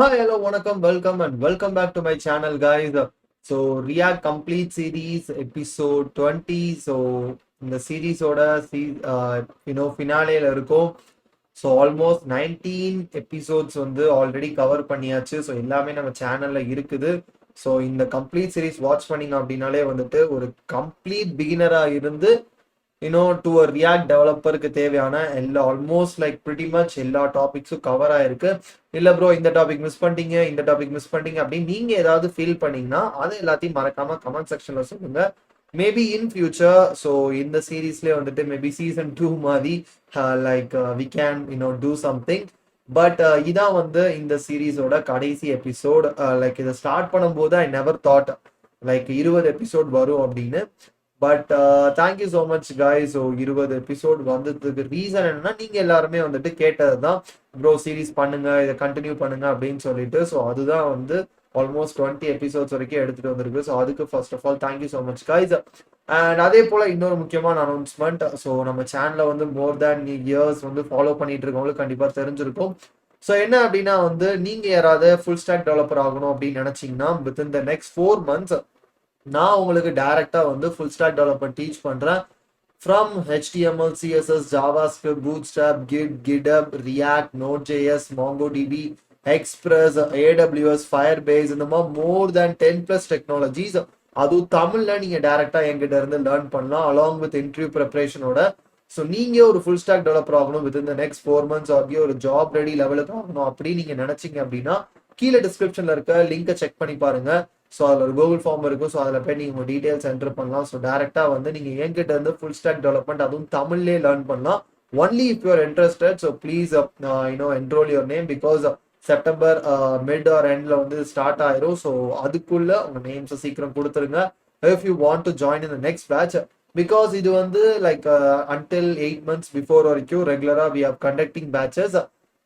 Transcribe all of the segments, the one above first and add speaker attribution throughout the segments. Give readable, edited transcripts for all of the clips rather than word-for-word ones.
Speaker 1: Hi, hello, welcome and welcome back to my channel, guys. So, React Complete Series episode 20. So, இந்த சீரீஸோட ஃபினாலேல இருக்கும். So almost 19 episodes வந்து already cover பண்ணியாச்சு. So எல்லாமே நம்ம சேனல்ல இருக்குது. ஸோ இந்த கம்ப்ளீட் சீரீஸ் வாட்ச் பண்ணீங்க அப்படின்னாலே வந்துட்டு ஒரு கம்ப்ளீட் பிகினரா இருந்து டு ஒரு ரியாக்ட் டெவலப்பருக்கு தேவையான எல்லா ஆல்மோஸ்ட் லைக் பிரிட்டி மச் எல்லா டாபிக்ஸும் கவர் ஆயிருக்கு. இல்ல ப்ரோ இந்த டாபிக் மிஸ் பண்ணிட்டீங்க, இந்த டாபிக் மிஸ் பண்ணிட்டீங்க அப்படின்னு நீங்க ஏதாவது ஃபீல் பண்ணீங்கன்னா அதை எல்லாத்தையும் மறக்காம கமெண்ட் செக்ஷன்ல சொல்லுங்க. மேபி இன் ஃபியூச்சர் ஸோ இந்த சீரீஸ்லேயே வந்துட்டு மேபி சீசன் 2 மாதிரி like we can do something. But இதான் வந்து இந்த சீரீஸோட கடைசி எபிசோட். லைக் இதை ஸ்டார்ட் பண்ணும்போது I never thought like 20 episode வரும் அப்படின்னு. But thank you so much guys. So 20 episode வந்ததுக்கு ரீசன் என்னன்னா நீங்க எல்லாருமே வந்துட்டு கேட்டது தான், ப்ரோ சீரீஸ் பண்ணுங்க, இதை கண்டினியூ பண்ணுங்க அப்படின்னு சொல்லிட்டு. ஸோ அதுதான் வந்து ஆல்மோஸ்ட் 20 எபிசோட்ஸ் வரைக்கும் எடுத்துட்டு வந்திருக்கு. ஸோ அதுக்கு first of all thank you so much guys. And அதே போல இன்னொரு முக்கியமான அனௌன்ஸ்மெண்ட். ஸோ நம்ம சேனலை வந்து மோர் தேன் இயர்ஸ் வந்து ஃபாலோ பண்ணிட்டு இருக்கவங்களுக்கு கண்டிப்பாக தெரிஞ்சிருக்கும். ஸோ என்ன அப்படின்னா வந்து நீங்க யாராவது ஃபுல் ஸ்டாக் டெவலப்பர் ஆகணும் அப்படின்னு நினைச்சீங்கன்னா வித்தின் த நெக்ஸ்ட் 4 months நான் உங்களுக்கு டைரக்டா வந்து ஃபுல் ஸ்டாக் டெவலப்மெண்ட் டீச் பண்றேன். From HTML, CSS, JavaScript, Bootstrap, Git, GitHub, React, Node.js, MongoDB, Express, AWS, Firebase இந்த மாதிரி மோர் தேன் 10+ டெக்னாலஜிஸ். அதுவும் தமிழ்ல நீங்க டைரக்டா என்கிட்ட இருந்து லேர்ன் பண்ணலாம் அலாங் வித் இன்டர்வியூ ப்ரிப்பரேஷனோட. ஸோ நீங்க ஒரு ஃபுல் ஸ்டாக் டெவலப்பர் ஆகணும் வித் இந்த நெக்ஸ்ட் 4 months ஆகிய ஒரு ஜாப் ரெடி லெவலுக்கு ஆகணும் அப்படி நீங்க நினைச்சீங்க அப்படின்னா கீழே டிஸ்கிரிப்ஷன்ல இருக்க லிங்கை செக் பண்ணி பாருங்க. ஸோ அதில் ஒரு கூகுள் ஃபார்ம் இருக்கும். ஸோ அதில் போய் நீங்கள் உங்கள் டீட்டெயில்ஸ் என்டர் பண்ணலாம். ஸோ டேரெக்டாக வந்து நீங்கள் என்கிட்ட இருந்து ஃபுல் ஸ்டாக் டெவலப்மெண்ட் அதுவும் தமிழ்லேயே லேர்ன் பண்ணலாம். Only if you're interested. So please enrol your name because September mid or எண்ட்ல வந்து ஸ்டார்ட் ஆயிரும். ஸோ அதுக்குள்ள உங்கள் நேம்ஸை சீக்கிரம் கொடுத்துருங்க if you want to join in the next batch. Because இது வந்து லைக் அன்டில் 8 months பிஃபோர் வரைக்கும் ரெகுலராக we are conducting batches.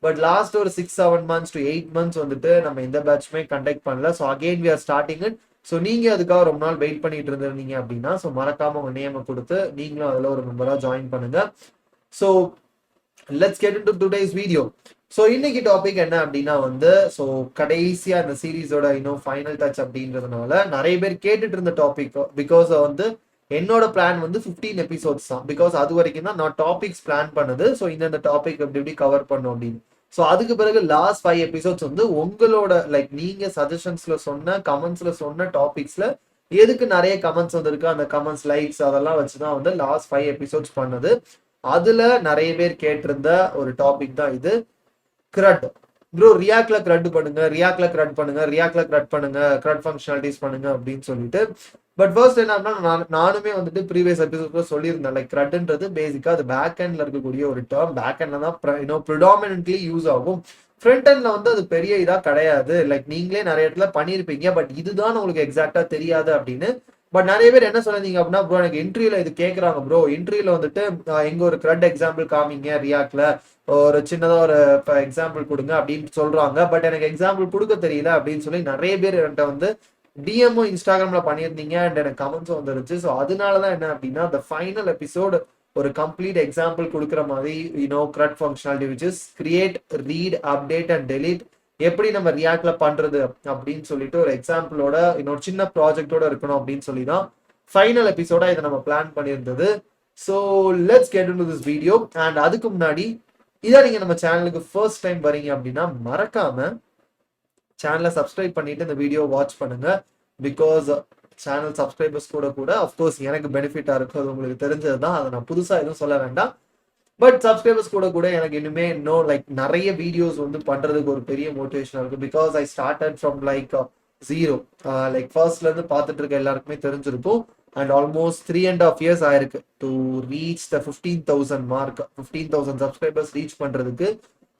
Speaker 1: But last ஒரு 6-7 months to 8 months வந்துட்டு நம்ம எந்த பேட்ச்மே கண்டக்ட் பண்ணல. So again we are starting it. So நீங்க அதுக்காக ரொம்ப நாள் வெயிட் பண்ணிட்டு இருந்திருந்தீங்க அப்படின்னா ஸோ மறக்காம உங்க நேமை கொடுத்து நீங்களும் அதில் ஒரு மெம்பரா ஜாயின் பண்ணுங்க. So let's get into today's video. So இன்னைக்கு டாபிக் என்ன அப்படின்னா வந்து ஸோ கடைசியா இந்த சீரீஸோட ஃபைனல் டச் அப்படின்றதுனால நிறைய பேர் கேட்டுட்டு இருந்த டாபிக். பிகாஸ் வந்து என்னோட பிளான் வந்து 15 எபிசோட்ஸ் தான். பிகாஸ் அது வரைக்கும் தான் நான் டாபிக்ஸ் பிளான் பண்ணது. ஸோ இந்த டாபிக் எப்படி எப்படி கவர் பண்ணும் அப்படின்னு. ஸோ அதுக்கு பிறகு லாஸ்ட் 5 எபிசோட்ஸ் வந்து உங்களோட லைக் நீங்க சஜஷன்ஸ்ல சொன்ன கமெண்ட்ஸ்ல சொன்ன டாபிக்ஸ்ல எதுக்கு நிறைய கமெண்ட்ஸ் வந்திருக்கு அந்த கமெண்ட்ஸ் லைக்ஸ் அதெல்லாம் வச்சுதான் வந்து லாஸ்ட் 5 எபிசோட்ஸ் பண்ணது. அதுல நிறைய பேர் கேட்டிருந்த ஒரு டாபிக் தான் இது, கிரட். ப்ரோ ரியாக்ட்ல கிரட் பண்ணுங்க, ரியாக்ட்ல கிரட் பண்ணுங்க, ரியாக்ட்ல கிரட் பண்ணுங்க, கிரட் ஃபங்க்ஷனாலிட்டிஸ் பண்ணுங்க அப்படின்னு சொல்லிட்டு. பட் ஃபர்ஸ்ட் என்ன அப்படின்னா நானுமே வந்துட்டு ப்ரீவியஸ் எபிசோட்ல சொல்லியிருந்தேன் லைக் கிரட்ன்றது பேசிக்கா அது பேக் எண்ட்ல இருக்கக்கூடிய ஒரு டேர்ம். பேக் எண்ட்ல தான் ப்ரிடாமினன்ட்லி யூஸ் ஆகும். ஃப்ரண்ட் எண்ட்ல வந்து அது பெரிய இதா கிடையாது. லைக் நீங்களே நிறைய இடத்துல பண்ணியிருப்பீங்க பட் இதுதான் உங்களுக்கு எக்ஸாக்டா தெரியாது அப்படின்னு. பட் நிறைய பேர் என்ன சொல்லிருந்தீங்க அப்படின்னா ப்ரோ எனக்கு இன்டர்வியூல இது கேட்கறாங்க ப்ரோ, இன்டர்வியூல வந்துட்டு எங்க ஒரு கிரட் எக்ஸாம்பிள் காமிங்க ரியாக்ட்ல ஒரு சின்னதா ஒரு எக்ஸாம்பிள் கொடுங்க அப்படின்னு சொல்றாங்க. பட் எனக்கு எக்ஸாம்பிள் கொடுக்க தெரியல அப்படின்னு சொல்லி நிறைய பேர் என்கிட்ட வந்து டிஎம்ஓ இன்ஸ்டாகிராம்ல பண்ணியிருந்தீங்க அண்ட் எனக்கு கமெண்ட்ஸும் வந்துருச்சு. ஸோ அதனாலதான் என்ன அப்படின்னா the ஃபைனல் எபிசோடு ஒரு கம்ப்ளீட் எக்ஸாம்பிள் கொடுக்குற மாதிரி CRUD functionality which is create, read, update and delete எப்படி நம்ம ரியாக்ட்ல பண்றது அப்படின்னு சொல்லிட்டு ஒரு எக்ஸாம்பிளோட இன்னொரு சின்ன ப்ராஜெக்டோட இருக்கணும் அப்படின்னு சொல்லி தான் ஃபைனல் எபிசோட இதை நம்ம பிளான் பண்ணியிருந்தது. So let's get into this video. And அதுக்கு முன்னாடி இதான் நீங்க நம்ம சேனலுக்கு ஃபர்ஸ்ட் டைம் வரீங்க அப்படின்னா மறக்காம சேனலை சப்ஸ்கிரைப் பண்ணிட்டு இந்த வீடியோ வாட்ச் பண்ணுங்க. பிகாஸ் சேனல் சப்ஸ்கிரைபர்ஸ் கூட கூட அஃப்கோர்ஸ் எனக்கு பெனிஃபிட்டா இருக்கும், அது உங்களுக்கு தெரிஞ்சது தான், அதை நான் புதுசா எதுவும் சொல்ல வேண்டாம். பட் சப்ஸ்கிரைபர்ஸ் கூட கூட எனக்கு இனிமே இன்னும் லைக் நிறைய வீடியோஸ் வந்து பண்றதுக்கு ஒரு பெரிய மோட்டிவேஷனா இருக்கு. Because I started from like zero. Like ஃபர்ஸ்ட்ல இருந்து பார்த்துட்டு இருக்க எல்லாருக்குமே தெரிஞ்சிருக்கும். அண்ட் ஆல்மோஸ்ட் 3.5 years ஆயிருக்கு to reach the 15,000 mark. 15,000 subscribers reach பண்றதுக்கு.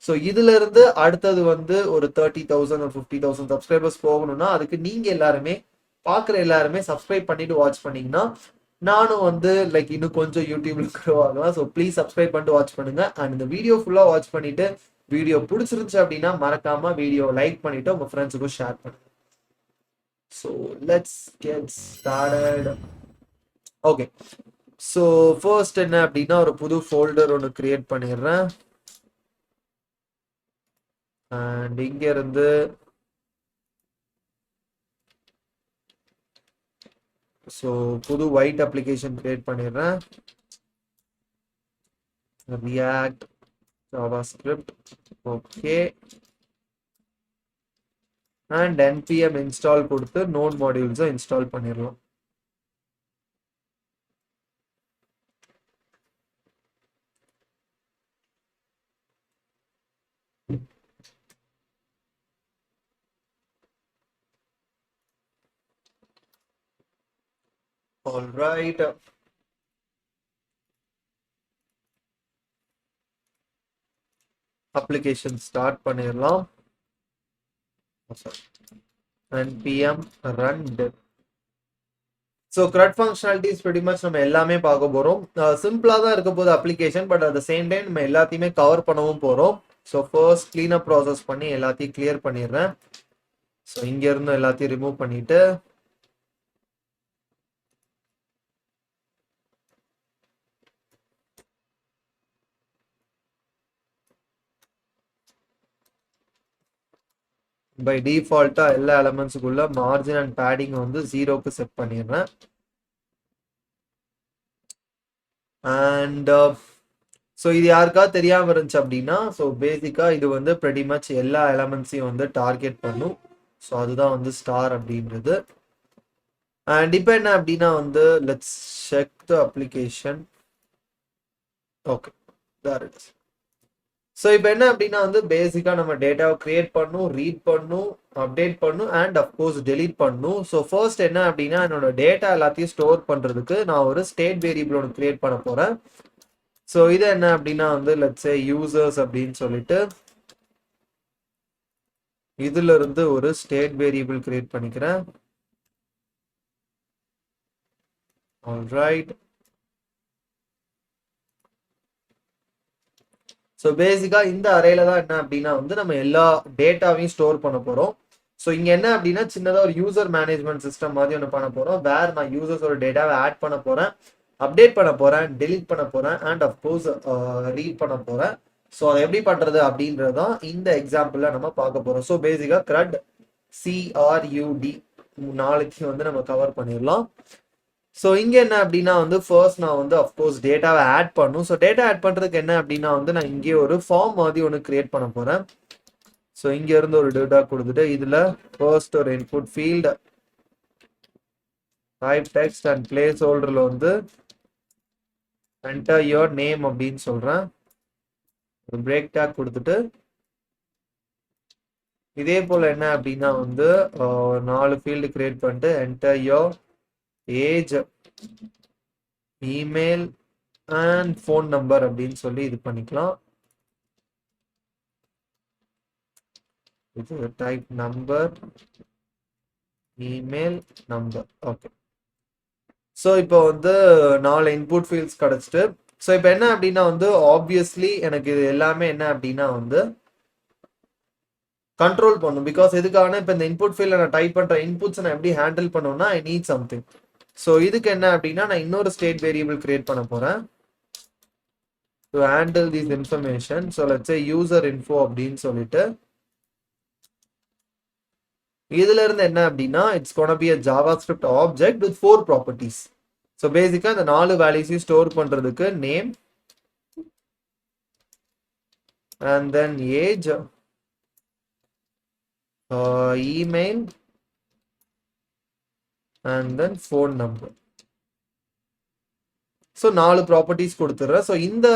Speaker 1: ஸோ இதுல இருந்து அடுத்தது வந்து ஒரு 30,000 ஒரு 50,000 சப்ஸ்கிரைபர்ஸ் போகணும்னா அதுக்கு நீங்க எல்லாருமே பாக்குற எல்லாருமே சப்ஸ்கிரைப் பண்ணிட்டு வாட்ச் பண்ணீங்கன்னா நானும் வந்து லைக் இன்னும் கொஞ்சம் யூடியூப்ல க்ரோ ஆகலாம். ஸோ ப்ளீஸ் சப்ஸ்கிரைப் பண்ணிட்டு வாட்ச் பண்ணுங்க. அண்ட் இந்த வீடியோ ஃபுல்லா வாட்ச் பண்ணிட்டு வீடியோ பிடிச்சிருந்துச்சு அப்படின்னா மறக்காம வீடியோ லைக் பண்ணிட்டு உங்க ஃப்ரெண்ட்ஸுக்கும் ஷேர் பண்ணுங்க. So let's get started. Okay, so first என்ன அப்படின்னா ஒரு புது ஃபோல்டர் ஒன்று கிரியேட் பண்ணிடுறேன். அண்ட் இங்க இருந்து ஸோ புது ஒயிட் அப்ளிகேஷன் கிரியேட் பண்ணிடுறேன். React JavaScript. Okay. And npm install கொடுத்து நோட் மாடியூல்ஸை இன்ஸ்டால் பண்ணிடலாம். All right. அப்ளிகேஷன் ஸ்டார்ட் பண்ணிடலாம். npm run dev. So CRUD functionalities pretty much நம்ம எல்லாமே பார்க்க போகிறோம். சிம்பிளாக தான் இருக்க போகுது application, but at the same time நம்ம எல்லாத்தையுமே கவர் பண்ணவும் போகிறோம். ஸோ ஃபர்ஸ்ட் க்ளீனப் ப்ராசஸ் பண்ணி எல்லாத்தையும் கிளியர் பண்ணிடுறேன். ஸோ இங்கேருந்து எல்லாத்தையும் ரிமூவ் பண்ணிட்டு பை டிஃபால்ட்டாக எல்லா எலமெண்ட்ஸுக்குள்ள மார்ஜின் அண்ட் பேடிங் வந்து 0க்கு செட் பண்ணிடுறேன். அண்ட் ஸோ இது யாருக்காவது தெரியாமல் இருந்துச்சு அப்படின்னா, ஸோ பேசிக்காக இது வந்து pretty much எல்லா எலமெண்ட்ஸையும் வந்து டார்கெட் பண்ணும். ஸோ அதுதான் வந்து ஸ்டார் அப்படின்றது. அண்ட் இப்போ என்ன அப்படின்னா வந்து let's check the application. Okay, there it is. So இப்போ என்ன அப்படின்னா வந்து பேசிக்காக நம்ம டேட்டாவை கிரியேட் பண்ணும், ரீட் பண்ணும், அப்டேட் பண்ணும் அண்ட் அஃப்கோர்ஸ் டெலீட் பண்ணும். ஸோ ஃபர்ஸ்ட் என்ன அப்படின்னா என்னோட டேட்டா எல்லாத்தையும் ஸ்டோர் பண்ணுறதுக்கு நான் ஒரு ஸ்டேட் வேரியபிள் ஒன்று கிரியேட் பண்ண போகிறேன். ஸோ இது என்ன அப்படின்னா வந்து லெட்ஸ் சே யூசர்ஸ் அப்படின்னு சொல்லிட்டு இதுல இருந்து ஒரு ஸ்டேட் வேரியபிள் கிரியேட் பண்ணிக்கிறேன். ஆல்ரைட். ஸோ பேசிக்காக இந்த அரேல தான் என்ன அப்படின்னா வந்து நம்ம எல்லா டேட்டாவையும் ஸ்டோர் பண்ண போகிறோம். ஸோ இங்கே என்ன அப்படின்னா சின்னதாக ஒரு யூசர் மேனேஜ்மெண்ட் சிஸ்டம் மாதிரி ஒன்று பண்ண போகிறோம். வேர் நான் யூசர்ஸோட டேட்டாவை ஆட் பண்ண போகிறேன், அப்டேட் பண்ண போகிறேன், டெலீட் பண்ண போகிறேன் அண்ட் அஃப்கோர்ஸ் ரீட் பண்ண போகிறேன். ஸோ அதை எப்படி பண்ணுறது அப்படின்றது தான் இந்த எக்ஸாம்பிளில் நம்ம பார்க்க போகிறோம். ஸோ பேசிக்காக CRUD CRUD 4 வந்து நம்ம கவர் பண்ணிடலாம். ஸோ இங்கே என்ன அப்படின்னா வந்து ஃபர்ஸ்ட் நான் வந்து அஃப்கோர்ஸ் டேட்டாவை ஆட் பண்ணும். ஸோ டேட்டா ஆட் பண்ணுறதுக்கு என்ன அப்படின்னா வந்து நான் இங்கே ஒரு ஃபார்ம் மாதிரி ஒன்று கிரியேட் பண்ண போகிறேன். ஸோ இங்கேருந்து ஒரு டேட்டா கொடுத்துட்டு இதில் ஃபர்ஸ்ட் ஒரு input field type text and place ஹோல்டரில் வந்து என்டர் யுவர் நேம் அப்படின்னு சொல்கிறேன். ஒரு பிரேக் டேக் கொடுத்துட்டு இதே போல் என்ன அப்படின்னா வந்து 4 ஃபீல்டு கிரியேட் பண்ணிட்டு enter your age, email and phone number அப்படின்னு சொல்லி இது பண்ணிக்கலாம். இது type number, email, number. Okay. So இப்போ வந்து 4 இன்புட் ஃபீல்ட்ஸ் கிடச்சிட்டு ஸோ இப்போ என்ன அப்படின்னா வந்து ஆப்வியஸ்லி எனக்கு இது எல்லாமே என்ன அப்படின்னா வந்து கண்ட்ரோல் பண்ணும். பிகாஸ் எதுக்காக இப்போ இந்த இன்புட் ஃபீல்டில் நான் டைப் பண்ணுற இன்புட்ஸ் நான் எப்படி ஹேண்டில் பண்ணுவேன்னா ஐ நீட் சம்திங். ஸோ இதுக்கு என்ன அப்படின்னா நான் இன்னொரு ஸ்டேட் வேரியபிள் கிரியேட் பண்ண போகிறேன் to handle this information. So let's say user info அப்படின்னு சொல்லிட்டு இதுல இருந்து என்ன அப்படின்னா it's gonna be a JavaScript object with 4 properties. So basically இந்த 4 வேல்யூஸையும் ஸ்டோர் பண்றதுக்கு name and then age, email and then phone number. So 4 properties கொடுத்துட்றேன். ஸோ இந்த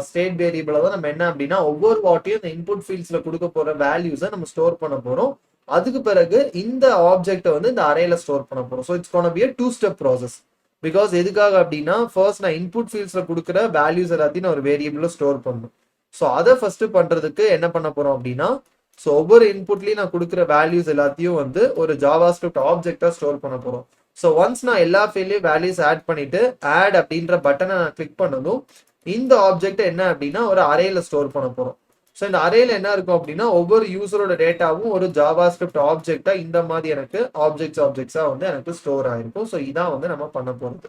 Speaker 1: ஸ்டேட் வேரியபிளை தான் நம்ம என்ன அப்படின்னா ஒவ்வொரு வாட்டியும் இந்த இன்புட் ஃபீல்ட்ஸில் கொடுக்க போகிற வேல்யூஸை நம்ம ஸ்டோர் பண்ண போகிறோம். அதுக்கு பிறகு இந்த ஆப்ஜெக்டை வந்து இந்த அரேல ஸ்டோர் பண்ண போகிறோம். So it's gonna be a 2-step process. Because எதுக்காக அப்படின்னா ஃபர்ஸ்ட் நான் இன்புட் ஃபீல்ட்ஸில் கொடுக்குற வேல்யூஸ் எல்லாத்தையும் நான் ஒரு வேரியபிளில் ஸ்டோர் பண்ணணும். ஸோ அதை ஃபர்ஸ்ட் பண்ணுறதுக்கு என்ன பண்ண போகிறோம் அப்படின்னா ஸோ ஒவ்வொரு இன்புட்லையும் நான் கொடுக்குற வேல்யூஸ் எல்லாத்தையும் வந்து ஒரு JavaScript ஆப்ஜெக்டாக ஸ்டோர் பண்ண போகிறோம். ஸோ ஒன்ஸ் நான் எல்லா ஃபீல்ட்லையும் வேல்யூஸ் ஆட் பண்ணிட்டு ஆட் அப்படின்ற பட்டனை நான் கிளிக் பண்ணதும் இந்த ஆப்ஜெக்ட் என்ன அப்படின்னா ஒரு அரேல ஸ்டோர் பண்ண போகிறோம். ஸோ இந்த அரேல என்ன இருக்கும் அப்படின்னா ஒவ்வொரு யூசரோட டேட்டாவும் ஒரு JavaScript ஆப்ஜெக்டா இந்த மாதிரி எனக்கு ஆப்ஜெக்ட்ஸா வந்து எனக்கு ஸ்டோர் ஆயிருக்கும். ஸோ இதான் வந்து நம்ம பண்ண போகிறது.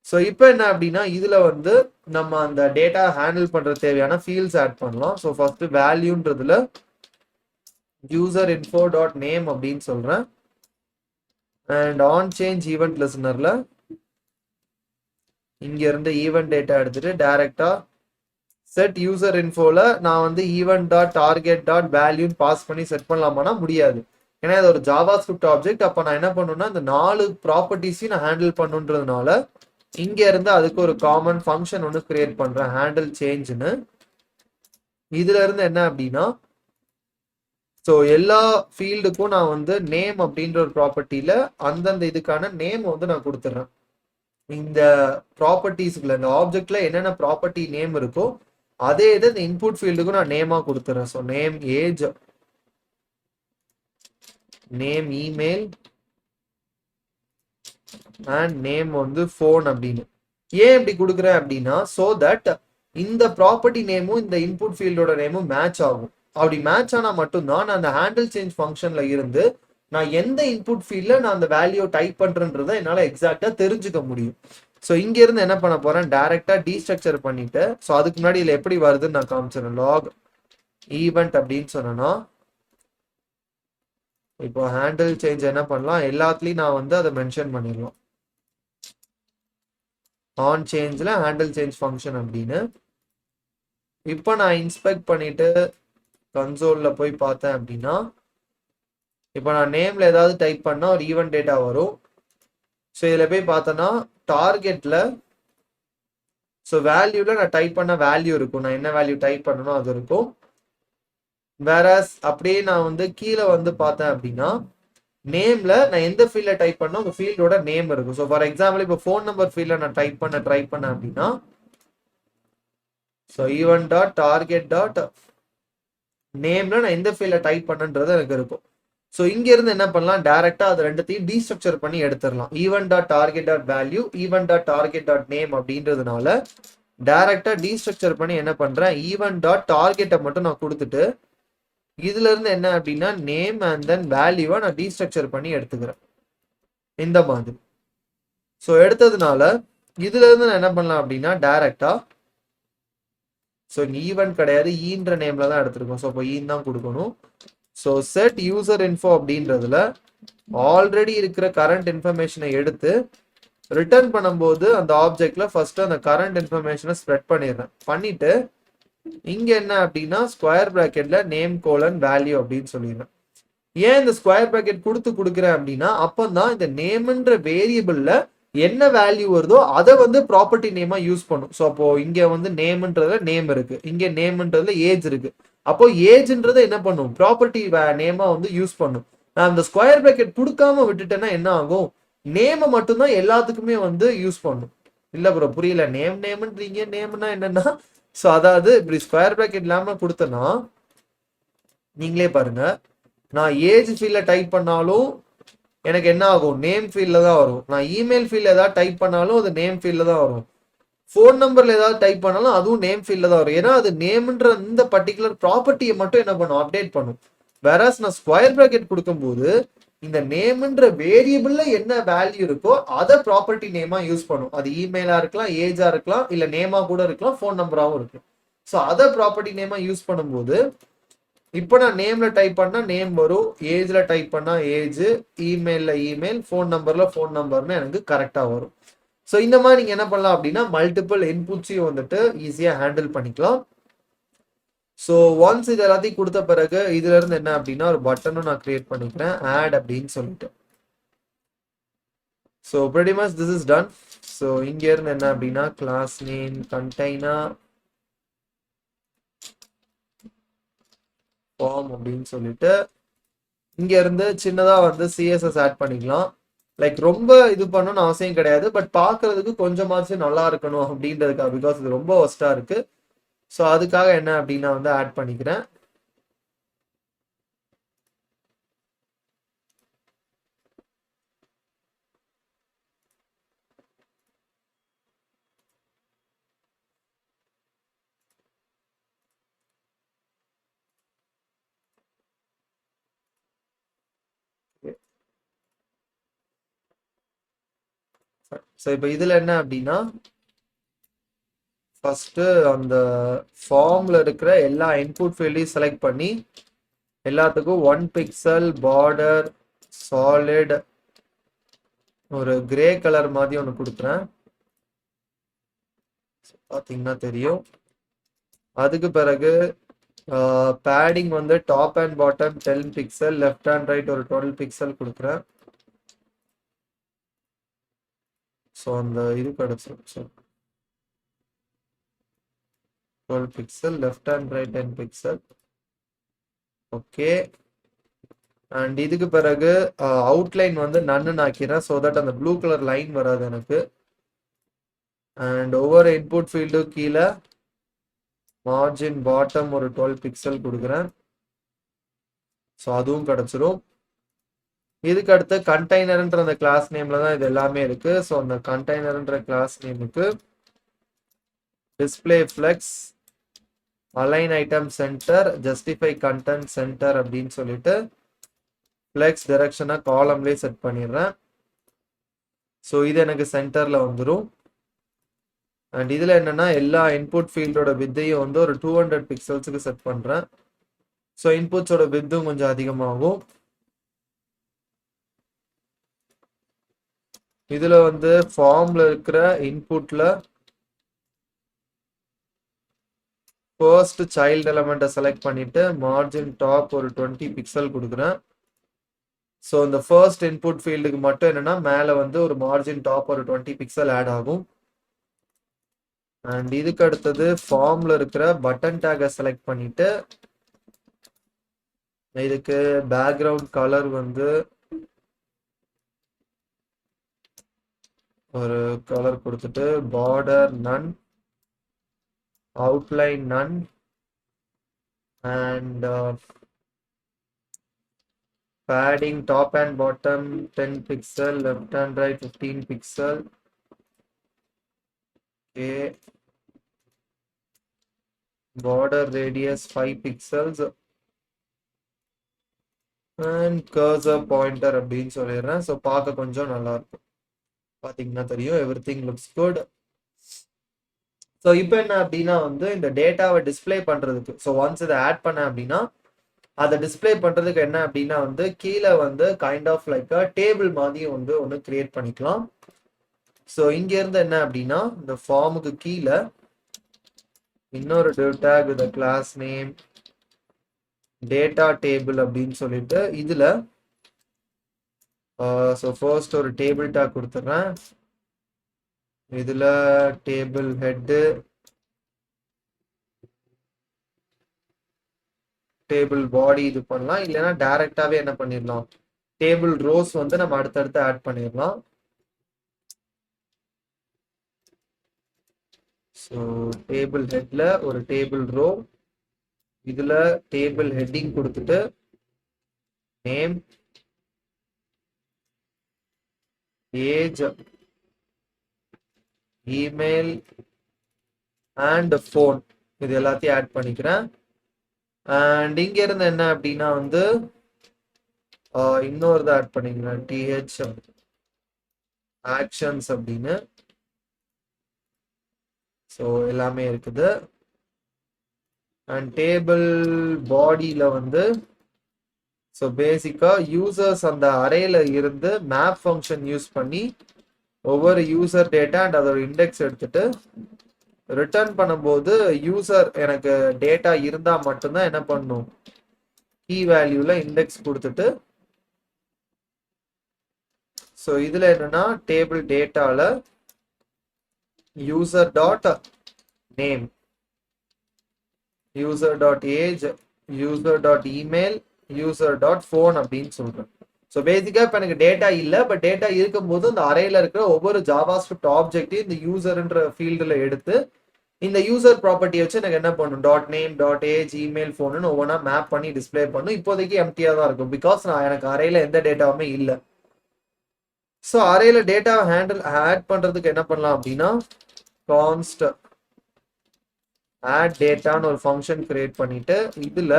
Speaker 1: ஸோ இப்போ என்ன அப்படின்னா இதுல வந்து நம்ம அந்த டேட்டா ஹேண்டில் பண்ற தேவையான ஃபீல்ட்ஸ் ஆட் பண்ணலாம். ஸோ ஃபர்ஸ்ட் வேல்யூன்றதுல யூசர் இன்ஃபோ டாட் நேம் அப்படின்னு சொல்றேன். அண்ட் ஆன் சேஞ்ச் ஈவெண்ட் லிசனர்ல இங்க இருந்து ஈவெண்ட் டேட்டா எடுத்துட்டு டைரக்டா செட் யூசர் இன்ஃபோல நான் வந்து event dot target dot value pass பண்ணி செட் பண்ணலாமானா முடியாது. ஏன்னா இது ஒரு ஜாவா ஸ்கிரிப்ட் ஆப்ஜெக்ட். அப்ப நான் என்ன பண்ணுன்னா இந்த 4 ப்ராப்பர்ட்டிஸையும் நான் ஹேண்டில் பண்ணுன்றதுனால இங்க இருந்து அதுக்கு ஒரு காமன் ஃபங்க்ஷன் ஒன்று கிரியேட் பண்றேன், ஹேண்டில் சேஞ்சுன்னு. இதுல இருந்து என்ன அப்படின்னா ஸோ எல்லா ஃபீல்டுக்கும் நான் வந்து நேம் அப்படின்ற ஒரு ப்ராப்பர்ட்டியில அந்தந்த இதுக்கான நேம் வந்து நான் கொடுத்துட்றேன். இந்த ப்ராப்பர்ட்டிஸ்க்குள்ள இந்த ஆப்ஜெக்ட்ல என்னென்ன ப்ராப்பர்ட்டி நேம் இருக்கோ அதே இது இந்த இன்புட் ஃபீல்டுக்கும் நான் நேமா கொடுத்துறேன். So name age, name email and name வந்து ஃபோன் அப்படின்னு. ஏன் இப்படி கொடுக்குறேன் அப்படின்னா ஸோ தட் இந்த ப்ராப்பர்ட்டி நேமும் இந்த இன்புட் ஃபீல்டோட நேமும் மேட்ச் ஆகும். அப்படி மேட்ச் ஆனால் மட்டும்தான் நான் அந்த ஹேண்டில் சேஞ்ச் ஃபங்க்ஷன்ல இருந்து நான் எந்த இன்புட் ஃபீல்ட்ல நான் அந்த வேல்யூ டைப் பண்றேன்றதை என்னால் எக்ஸாக்டா தெரிஞ்சுக்க முடியும். ஸோ இங்க இருந்து என்ன பண்ண போறேன், டைரக்டா டீஸ்ட்ரக்சர் பண்ணிட்டு ஸோ அதுக்கு முன்னாடி இதுல எப்படி வருதுன்னு நான் காமிச்சிடறேன். லாக் ஈவெண்ட் அப்படின்னு சொன்னேன்னா இப்போ ஹேண்டில் சேஞ்ச் என்ன பண்ணலாம், எல்லாத்துலயும் நான் வந்து அதை மென்ஷன் பண்ணிடலாம். ஆன் சேஞ்ச்ல ஹேண்டில் சேஞ்ச் ஃபங்க்ஷன் அப்படின்னு. இப்போ நான் இன்ஸ்பெக்ட் பண்ணிட்டு கன்சோல்ல போய் பார்த்தேன் அப்படின்னா இப்போ நான் நேம்ல ஏதாவது டைப் பண்ணா ஒரு ஈவெண்ட் டேட்டா வரும். ஸோ இதில் போய் பார்த்தோன்னா டார்கெட்ல ஸோ வேல்யூல நான் டைப் பண்ண வேல்யூ இருக்கும், நான் என்ன வேல்யூ டைப் பண்ணணும் அது இருக்கும். வேற அப்படியே நான் வந்து கீழே வந்து பார்த்தேன் அப்படின்னா நேம்ல நான் எந்த ஃபீல்ட்ல டைப் பண்ணோம் அந்த ஃபீல்டோட நேம் இருக்கும். ஸோ ஃபார் எக்ஸாம்பிள் இப்போ ஃபோன் நம்பர் ஃபீல்ட்ல நான் டைப் பண்ணேன் அப்படின்னா so event dot target dot நேம்ல நான் எந்த ஃபீல்ட்ல டைப் பண்ணன்றது எனக்கு இருக்கும். ஸோ இங்க இருந்து என்ன பண்ணலாம், டைரக்டா அது ரெண்டுத்தையும் டீஸ்ட்ரக்சர் பண்ணி எடுத்துடலாம். Event dot target dot value, event dot target dot name அப்படின்றதுனால டைரக்டா டீஸ்ட்ரக்சர் பண்ணி என்ன பண்றேன், ஈவெண்ட் டாட் டார்கெட்டை மட்டும் நான் கொடுத்துட்டு இதுல இருந்து என்ன அப்படின்னா நேம் அண்ட் தென் வேல்யூவை நான் டீஸ்ட்ரக்சர் பண்ணி எடுத்துக்கிறேன் இந்த மாதிரி. ஸோ எடுத்ததுனால இதுல இருந்து நான் என்ன பண்ணலாம் அப்படின்னா டைரக்டா ஸோ ஈவெண்ட் கிடையாது ஈன்ற நேம்ல தான் எடுத்திருக்கோம். ஸோ இப்போ ஈன் தான் கொடுக்கணும். ஸோ செட் யூசர் இன்ஃபோ அப்படின்றதுல ஆல்ரெடி இருக்கிற கரண்ட் இன்ஃபர்மேஷனை எடுத்து ரிட்டர்ன் பண்ணும்போது அந்த ஆப்ஜெக்ட்ல ஃபர்ஸ்ட் அந்த கரண்ட் இன்ஃபர்மேஷனை ஸ்ப்ரெட் பண்ணிடுறேன். பண்ணிட்டு இங்க என்ன அப்படின்னா ஸ்கொயர் பிராக்கெட்ல நேம் கோலன் வேல்யூ அப்படின்னு சொல்லிடுறேன். ஏன் இந்த ஸ்கொயர் பிராக்கெட் கொடுக்குறேன் அப்படின்னா அப்பந்தான் இந்த நேம்ன்ற வேரியபிள்ல என்ன வேல்யூ வருதோ அதை வந்து ப்ராப்பர்ட்டி நேமா யூஸ் பண்ணும். ஸோ அப்போ இங்க வந்து நேம்ன்றதுல நேம் இருக்கு, இங்க நேம்ன்றதுல ஏஜ் இருக்கு. அப்போ ஏஜ்ன்றதை என்ன பண்ணும், ப்ராப்பர்ட்டி நேமா வந்து யூஸ் பண்ணும். நான் இந்த ஸ்கொயர் பிராக்கெட் கொடுக்காம விட்டுட்டேன்னா என்ன ஆகும், நேமை மட்டும்தான் எல்லாத்துக்குமே வந்து யூஸ் பண்ணும். இல்ல ப்ரோ புரியல, நேம்ன்றீங்க, நேம்னா என்னன்னா ஸோ அதாவது இப்படி ஸ்கொயர் பிராக்கெட் இல்லாம கொடுத்தனா நீங்களே பாருங்க, நான் ஏஜ் ஃபீல்ட்ல டைப் பண்ணாலும் எனக்கு என்ன ஆகும், நேம் ஃபீல்ட்ல தான் வரும். நான் இமெயில் ஃபீல்ட்ல ஏதாவது டைப் பண்ணாலும் அது நேம் ஃபீல்ட்ல தான் வரும். ஃபோன் நம்பர்ல ஏதாவது டைப் பண்ணாலும் அதுவும் நேம் ஃபீல்ட்ல தான் வரும். ஏன்னா அது நேம்ன்ற இந்த பர்டிகுலர் ப்ராப்பர்ட்டியை மட்டும் என்ன பண்ணும், அப்டேட் பண்ணும். வேறஸ் நான் ஸ்கொயர் பிராக்கெட் கொடுக்கும்போது இந்த நேம்ன்ற வேரியபிள்ல என்ன வேல்யூ இருக்கோ அதை ப்ராப்பர்ட்டி நேமா யூஸ் பண்ணும். அது இமெயிலா இருக்கலாம், ஏஜா இருக்கலாம், இல்ல நேமா கூட இருக்கலாம், ஃபோன் நம்பராகவும் இருக்கு. ஸோ அதை ப்ராப்பர்ட்டி நேமா யூஸ் பண்ணும்போது இப்போ நான் நேம்ல டைப் பண்ணா நேம் வரும், ஏஜ்ல டைப் பண்ணா ஏஜ், இமெயில்ல இமெயில், ஃபோன் நம்பர்ல ஃபோன் நம்பர்னு எனக்கு கரெக்டா வரும். ஸோ இந்த மாதிரி நீங்க என்ன பண்ணலாம் அப்படின்னா மல்டிபிள் இன்புட்ஸையும் வந்துட்டு ஈஸியா ஹேண்டில் பண்ணிக்கலாம். ஸோ ஒன்ஸ் இது எல்லாத்தையும் கொடுத்த பிறகு இதுல இருந்து என்ன அப்படின்னா ஒரு பட்டனும் நான் கிரியேட் பண்ணிக்கிறேன், ஆட் அப்படின்னு சொல்லிட்டு. So pretty much this is done. So இங்க இருந்து என்ன அப்படின்னா கிளாஸ் நேம் கண்டெய்னர் ஃபார்ம் அப்படின்னு சொல்லிட்டு இங்க இருந்து சின்னதா வந்து சிஎஸ்எஸ் ஆட் பண்ணிக்கலாம். லைக் ரொம்ப இது பண்ணணும்னு அவசியம் கிடையாது, பட் பாக்குறதுக்கு கொஞ்சமாச்சும் நல்லா இருக்கணும் அப்படின்றதுக்காக, பிகாஸ் இது ரொம்ப ஒஸ்டா இருக்கு. ஸோ அதுக்காக என்ன அப்படின்னா வந்து ஆட் பண்ணிக்கிறேன். ஸோ இப்போ இதுல என்ன அப்படின்னா ஃபர்ஸ்ட் அந்த ஃபார்ம்ல இருக்கிற எல்லா இன்புட் ஃபீல்டையும் செலக்ட் பண்ணி எல்லாத்துக்கும் 1 பிக்சல் பார்டர் சாலிட் ஒரு கிரே கலர் மாதிரி ஒன்று கொடுக்குறேன். பார்த்தீங்கன்னா தெரியும். அதுக்கு பிறகு பேடிங் வந்து top and bottom 10 pixel, left and right ஒரு 12 பிக்சல் கொடுக்குறேன். ஸோ அந்த இது கிடச்சிரும். So 12 pixel, left and right 10 pixel. Okay. And இதுக்கு பிறகு அவுட்லைன் வந்து நன்னு ஆக்கிறேன். ஸோ தட் அந்த ப்ளூ கலர் லைன் வராது எனக்கு. அண்ட் ஒவ்வொரு இன்புட் ஃபீல்டு கீழே மார்ஜின் பாட்டம் ஒரு 12 பிக்சல் கொடுக்குறேன். ஸோ அதுவும் கிடச்சிரும். இதுக்கு அடுத்து கண்டெய்னர்ன்ற அந்த கிளாஸ் நேம்ல தான் இது எல்லாமே இருக்கு. ஸோ அந்த கண்டெய்னர்ன்ற கிளாஸ் நேமுக்கு display flex, align item center, justify content center அப்படின்னு சொல்லிட்டு ஃபிளெக்ஸ் டைரக்ஷனை காலம்லேயே செட் பண்ணிடுறேன். ஸோ இது எனக்கு சென்டர்ல வந்துடும். அண்ட் இதில் என்னன்னா எல்லா இன்புட் ஃபீல்டோட வித்தையும் வந்து ஒரு 200 பிக்சல்ஸுக்கு செட் பண்ணுறேன். ஸோ இன்புட்ஸோட வித்தும் கொஞ்சம் அதிகமாகும். இதில் வந்து ஃபார்மில் இருக்கிற இன்புட்டில் ஃபர்ஸ்ட் சைல்டு எலமெண்ட்டை செலக்ட் பண்ணிட்டு மார்ஜின் டாப் ஒரு 20 பிக்சல் கொடுக்குறேன். ஸோ இந்த ஃபர்ஸ்ட் இன்புட் ஃபீல்டுக்கு மட்டும் என்னன்னா மேலே வந்து ஒரு மார்ஜின் டாப் ஒரு 20 பிக்சல் ஆட் ஆகும். அண்ட் இதுக்கு அடுத்தது ஃபார்ம்ல இருக்கிற பட்டன் டேகை செலக்ட் பண்ணிட்டு இதுக்கு பேக்ரவுண்ட் கலர் வந்து ஒரு கலர் கொடுத்துட்டு border none, outline none, and padding top and bottom 10 pixel, left and right 15 pixel. Okay. Border radius 5 pixels and cursor pointer அப்படின்னு சொல்லிடுறேன். ஸோ பார்க்க கொஞ்சம் நல்லா இருக்கும். பார்த்தீங்கன்னா தெரியும், எவ்ரிதிங் லுக்ஸ் குட். ஸோ இப்போ என்ன அப்படின்னா வந்து இந்த டேட்டாவை டிஸ்பிளே பண்ணுறதுக்கு, ஸோ ஒன்ஸ் இதை ஆட் பண்ணேன் அப்படின்னா அதை டிஸ்பிளே பண்ணுறதுக்கு என்ன அப்படின்னா வந்து கீழே வந்து கைண்ட் ஆஃப் லைக் டேபிள் மாதிரி வந்து ஒன்று கிரியேட் பண்ணிக்கலாம். ஸோ இங்கேருந்து என்ன அப்படின்னா இந்த ஃபார்முக்கு கீழே இன்னொரு div tag with a class name data table அப்படின்னு சொல்லிட்டு இதில் ஸோ ஃபர்ஸ்ட் ஒரு டேபிள் டேக் கொடுத்துட்றேன். இதில் டேபிள் ஹெட்டு, டேபிள் பாடி இது பண்ணலாம். இல்லைன்னா டைரக்டாவே என்ன பண்ணிடலாம், டேபிள் ரோஸ் வந்து நம்ம அடுத்தடுத்து ஆட் பண்ணிடலாம். ஸோ டேபிள் ஹெட்ல ஒரு டேபிள் ரோ, இதுல டேபிள் ஹெட்டிங் கொடுத்துட்டு name, age, email and phone இது எல்லாத்தையும் ஆட் பண்ணிக்கிறேன். அண்ட் இங்க இருந்து என்ன அப்படின்னா வந்து இன்னொரு ஆட் பண்ணிக்கிறேன், டிஹெச் ஆக்ஷன்ஸ் அப்படின்னு. ஸோ எல்லாமே இருக்குது. அண்ட் டேபிள் பாடியில் வந்து ஸோ பேசிக்காக யூசர்ஸ் அந்த அரேல இருந்து மேப் ஃபங்க்ஷன் யூஸ் பண்ணி ஒவ்வொரு யூசர் டேட்டா அண்ட் அதோட இண்டெக்ஸ் எடுத்துட்டு ரிட்டர்ன் பண்ணும்போது யூசர் எனக்கு டேட்டா இருந்தால் மட்டும்தான் என்ன பண்ணும், கீ வேல்யூவில் இண்டெக்ஸ் கொடுத்துட்டு. ஸோ இதில் என்னன்னா டேபிள் டேட்டாவில் user dot name, user dot age, user dot email, user dot phone அப்படின்னு சொல்றேன். ஸோ பேசிக்காக இப்போ எனக்கு டேட்டா இல்லை, பட் டேட்டா இருக்கும்போது இந்த அரேல இருக்கிற ஒவ்வொரு ஜாவாஸ்கிரிப்ட் ஆப்ஜெக்டையும் இந்த யூசர்ன்ற ஃபீல்டில் எடுத்து இந்த யூசர் ப்ராப்பர்ட்டி வச்சு எனக்கு என்ன பண்ணும், dot name, dot age, email, ஃபோனுன்னு ஒவ்வொன்றா மேப் பண்ணி டிஸ்பிளே பண்ணும். இப்போதைக்கு எம்டியாக தான் இருக்கும், பிகாஸ் நான் எனக்கு அரேல எந்த டேட்டாவுமே இல்லை. ஸோ அரேல டேட்டாவை ஆட் பண்ணுறதுக்கு என்ன பண்ணலாம் அப்படின்னா const add dataன்னு ஒரு ஃபங்க்ஷன் கிரியேட் பண்ணிட்டு இதுல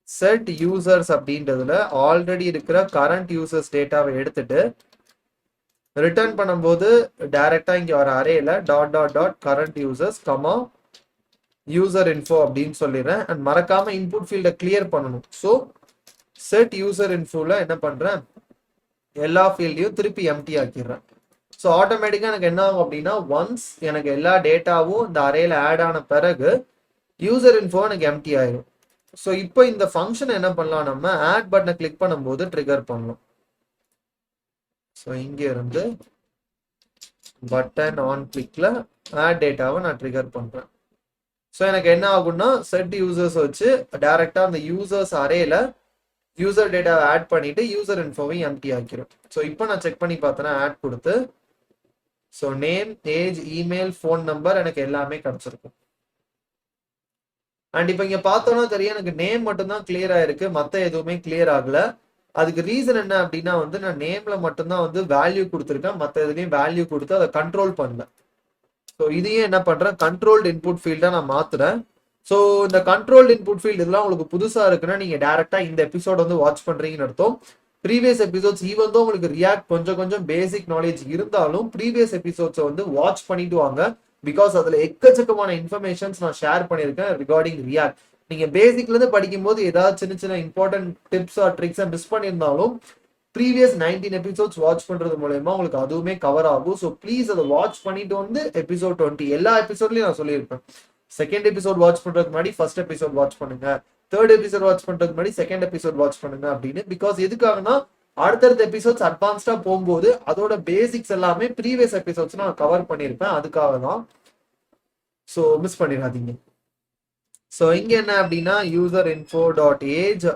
Speaker 1: set users அப்படின்றதுல ஆல்ரெடி இருக்கிற கரண்ட் யூசர்ஸ் டேட்டாவை எடுத்துட்டு ரிட்டர்ன் பண்ணும்போது டைரக்டா இங்க வர அரேல dot dot dot current users comma user info அப்படின்னு சொல்லிடுறேன். அண்ட் மறக்காம இன்புட் ஃபீல்டை கிளியர் பண்ணணும். ஸோ செட் யூசர் இன்ஃபோல என்ன பண்றேன், எல்லா ஃபீல்டையும் திருப்பி எம்டி ஆக்கிடுறேன். ஸோ ஆட்டோமேட்டிக்காக எனக்கு என்ன ஆகும் அப்படின்னா, ஒன்ஸ் எனக்கு எல்லா டேட்டாவும் இந்த அரேல ஆட் ஆன பிறகு யூசர் இன்ஃபோ எனக்கு எம்டி ஆயிடும். ஸோ இப்போ இந்த ஃபங்க்ஷன் என்ன பண்ணலாம், நம்ம ஆட் பட்டனை கிளிக் பண்ணும்போது ட்ரிகர் பண்ணலாம். ஸோ இங்க இருந்து பட்டன் ஆன் கிளிக்ல ஆட் டேட்டாவை நான் ட்ரிகர் பண்றேன். ஸோ எனக்கு என்ன ஆகும்னா, செட் யூசர்ஸ் வச்சு டைரக்டா அந்த யூசர்ஸ் அரேல யூசர் டேட்டாவை ஆட் பண்ணிட்டு யூசர் இன்ஃபோவையும் எம்டி ஆக்கிரும். ஸோ இப்போ நான் செக் பண்ணி பார்த்தேன்னா ஆட் கொடுத்து, so name, age, email, phone number எனக்கு எல்லாமே கிடைச்சிருக்கும். அண்ட் இப்போ இங்க பார்த்தோம்னா தெரியும், எனக்கு நேம் மட்டும்தான் கிளியர் ஆயிருக்கு, மற்ற எதுவுமே கிளியர் ஆகல. அதுக்கு ரீசன் என்ன அப்படின்னா வந்து, நான் நேம்ல மட்டும்தான் வந்து வேல்யூ கொடுத்துருக்கேன், மற்ற எதுலையும் வேல்யூ கொடுத்து அதை கண்ட்ரோல் பண்ணல. ஸோ இதையும் என்ன பண்றேன், கண்ட்ரோல்டு இன்புட் ஃபீல்டா நான் மாத்துறேன். ஸோ இந்த கண்ட்ரோல்டு இன்புட் ஃபீல்டு இதெல்லாம் உங்களுக்கு புதுசா இருக்குன்னா நீங்க டேரக்டா இந்த எபிசோட் வந்து வாட்ச் பண்றீங்கன்னு அர்த்தம். ப்ரீவியஸ் எபிசோட்ஸ் ஈவன் தான் உங்களுக்கு ரியாக்ட் கொஞ்சம் கொஞ்சம் பேசிக் நாலேஜ் இருந்தாலும் ப்ரீவியஸ் எபிசோட்ஸை வந்து வாட்ச் பண்ணிட்டு வாங்க. பிகாஸ் அதுல எக்கச்சக்கமான இன்ஃபர்மேஷன்ஸ் நான் ஷேர் பண்ணியிருக்கேன் ரிகார்டிங் ரியாக்ட். நீங்க பேசிக்ல இருந்து படிக்கும்போது ஏதாவது சின்ன சின்ன இம்பார்ட்டன்ட் டிப்ஸ் ஆர் ட்ரிக்ஸை மிஸ் பண்ணியிருந்தாலும் ப்ரீவியஸ் 19 எபிசோட்ஸ் வாட்ச் பண்றது மூலயமா உங்களுக்கு அதுவுமே கவர் ஆகும். ஸோ ப்ளீஸ் அதை வாட்ச் பண்ணிட்டு வந்து எபிசோட் 20 எல்லா எபிசோட்லயும் நான் சொல்லியிருப்பேன். செகண்ட் எபிசோட் வாட்ச் பண்றதுக்கு முன்னாடி ஃபர்ஸ்ட் எபிசோட் வாட்ச் பண்ணுங்க, தேர்ட் எபிசோட் வாட்ச் பண்றதுக்கு முன்னாடி செகண்ட் எபிசோட் வாட்ச் பண்ணுங்க அப்படின்னு. பிகாஸ் எதுக்காகனா அடுத்தடுத்த எபிசோட்ஸ் அட்வான்ஸ்டா போகும்போது அதோட பேசிக்ஸ் எல்லாமே ப்ரீவியஸ் எபிசோட்ஸ் நான் கவர் பண்ணியிருப்பேன், அதுக்காக தான். ஸோ மிஸ் பண்ணிடாதீங்க. ஸோ இங்க என்ன அப்படின்னா user info dot age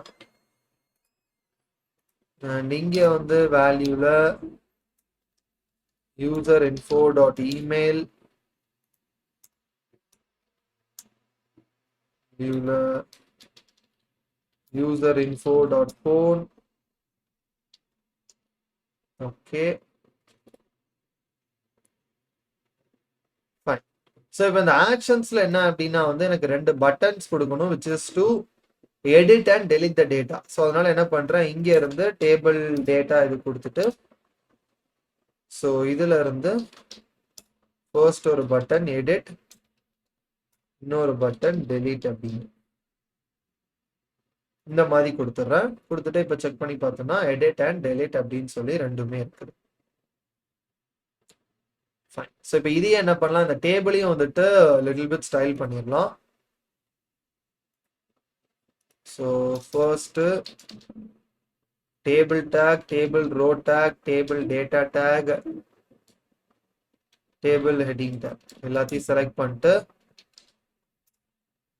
Speaker 1: and இங்க வந்து வேல்யூல user info dot email, user info dot phone. Okay fine. So இப்போ இந்த ஆக்ஷன்ஸ்ல என்ன அப்படின்னா வந்து எனக்கு ரெண்டு பட்டன்ஸ் கொடுக்கணும், which is to edit and delete the data. So அதனால என்ன பண்றேன், இங்க இருந்து டேபிள் டேட்டா இது கொடுத்துட்டு, ஸோ இதுல இருந்து ஃபர்ஸ்ட் ஒரு பட்டன் எடிட், இன்னொரு பட்டன் டெலிட் அப்படின்னு இந்த மாதிரி கொடுத்துட்றேன். கொடுத்துட்டு இப்போ செக் பண்ணி பார்த்தோம்னா எடிட் அண்ட் டெலிட் அப்படின்னு சொல்லி ரெண்டுமே இருக்குது. ஃபைன். ஸோ இப்போ இதையே என்ன பண்ணலாம், இந்த டேபிளையும் வந்துட்டு லிட்டில் பிட் ஸ்டைல் பண்ணிடலாம். So first table tag, table row tag, table data tag, table heading tag எல்லாத்தையும் செலக்ட் பண்ணிட்டு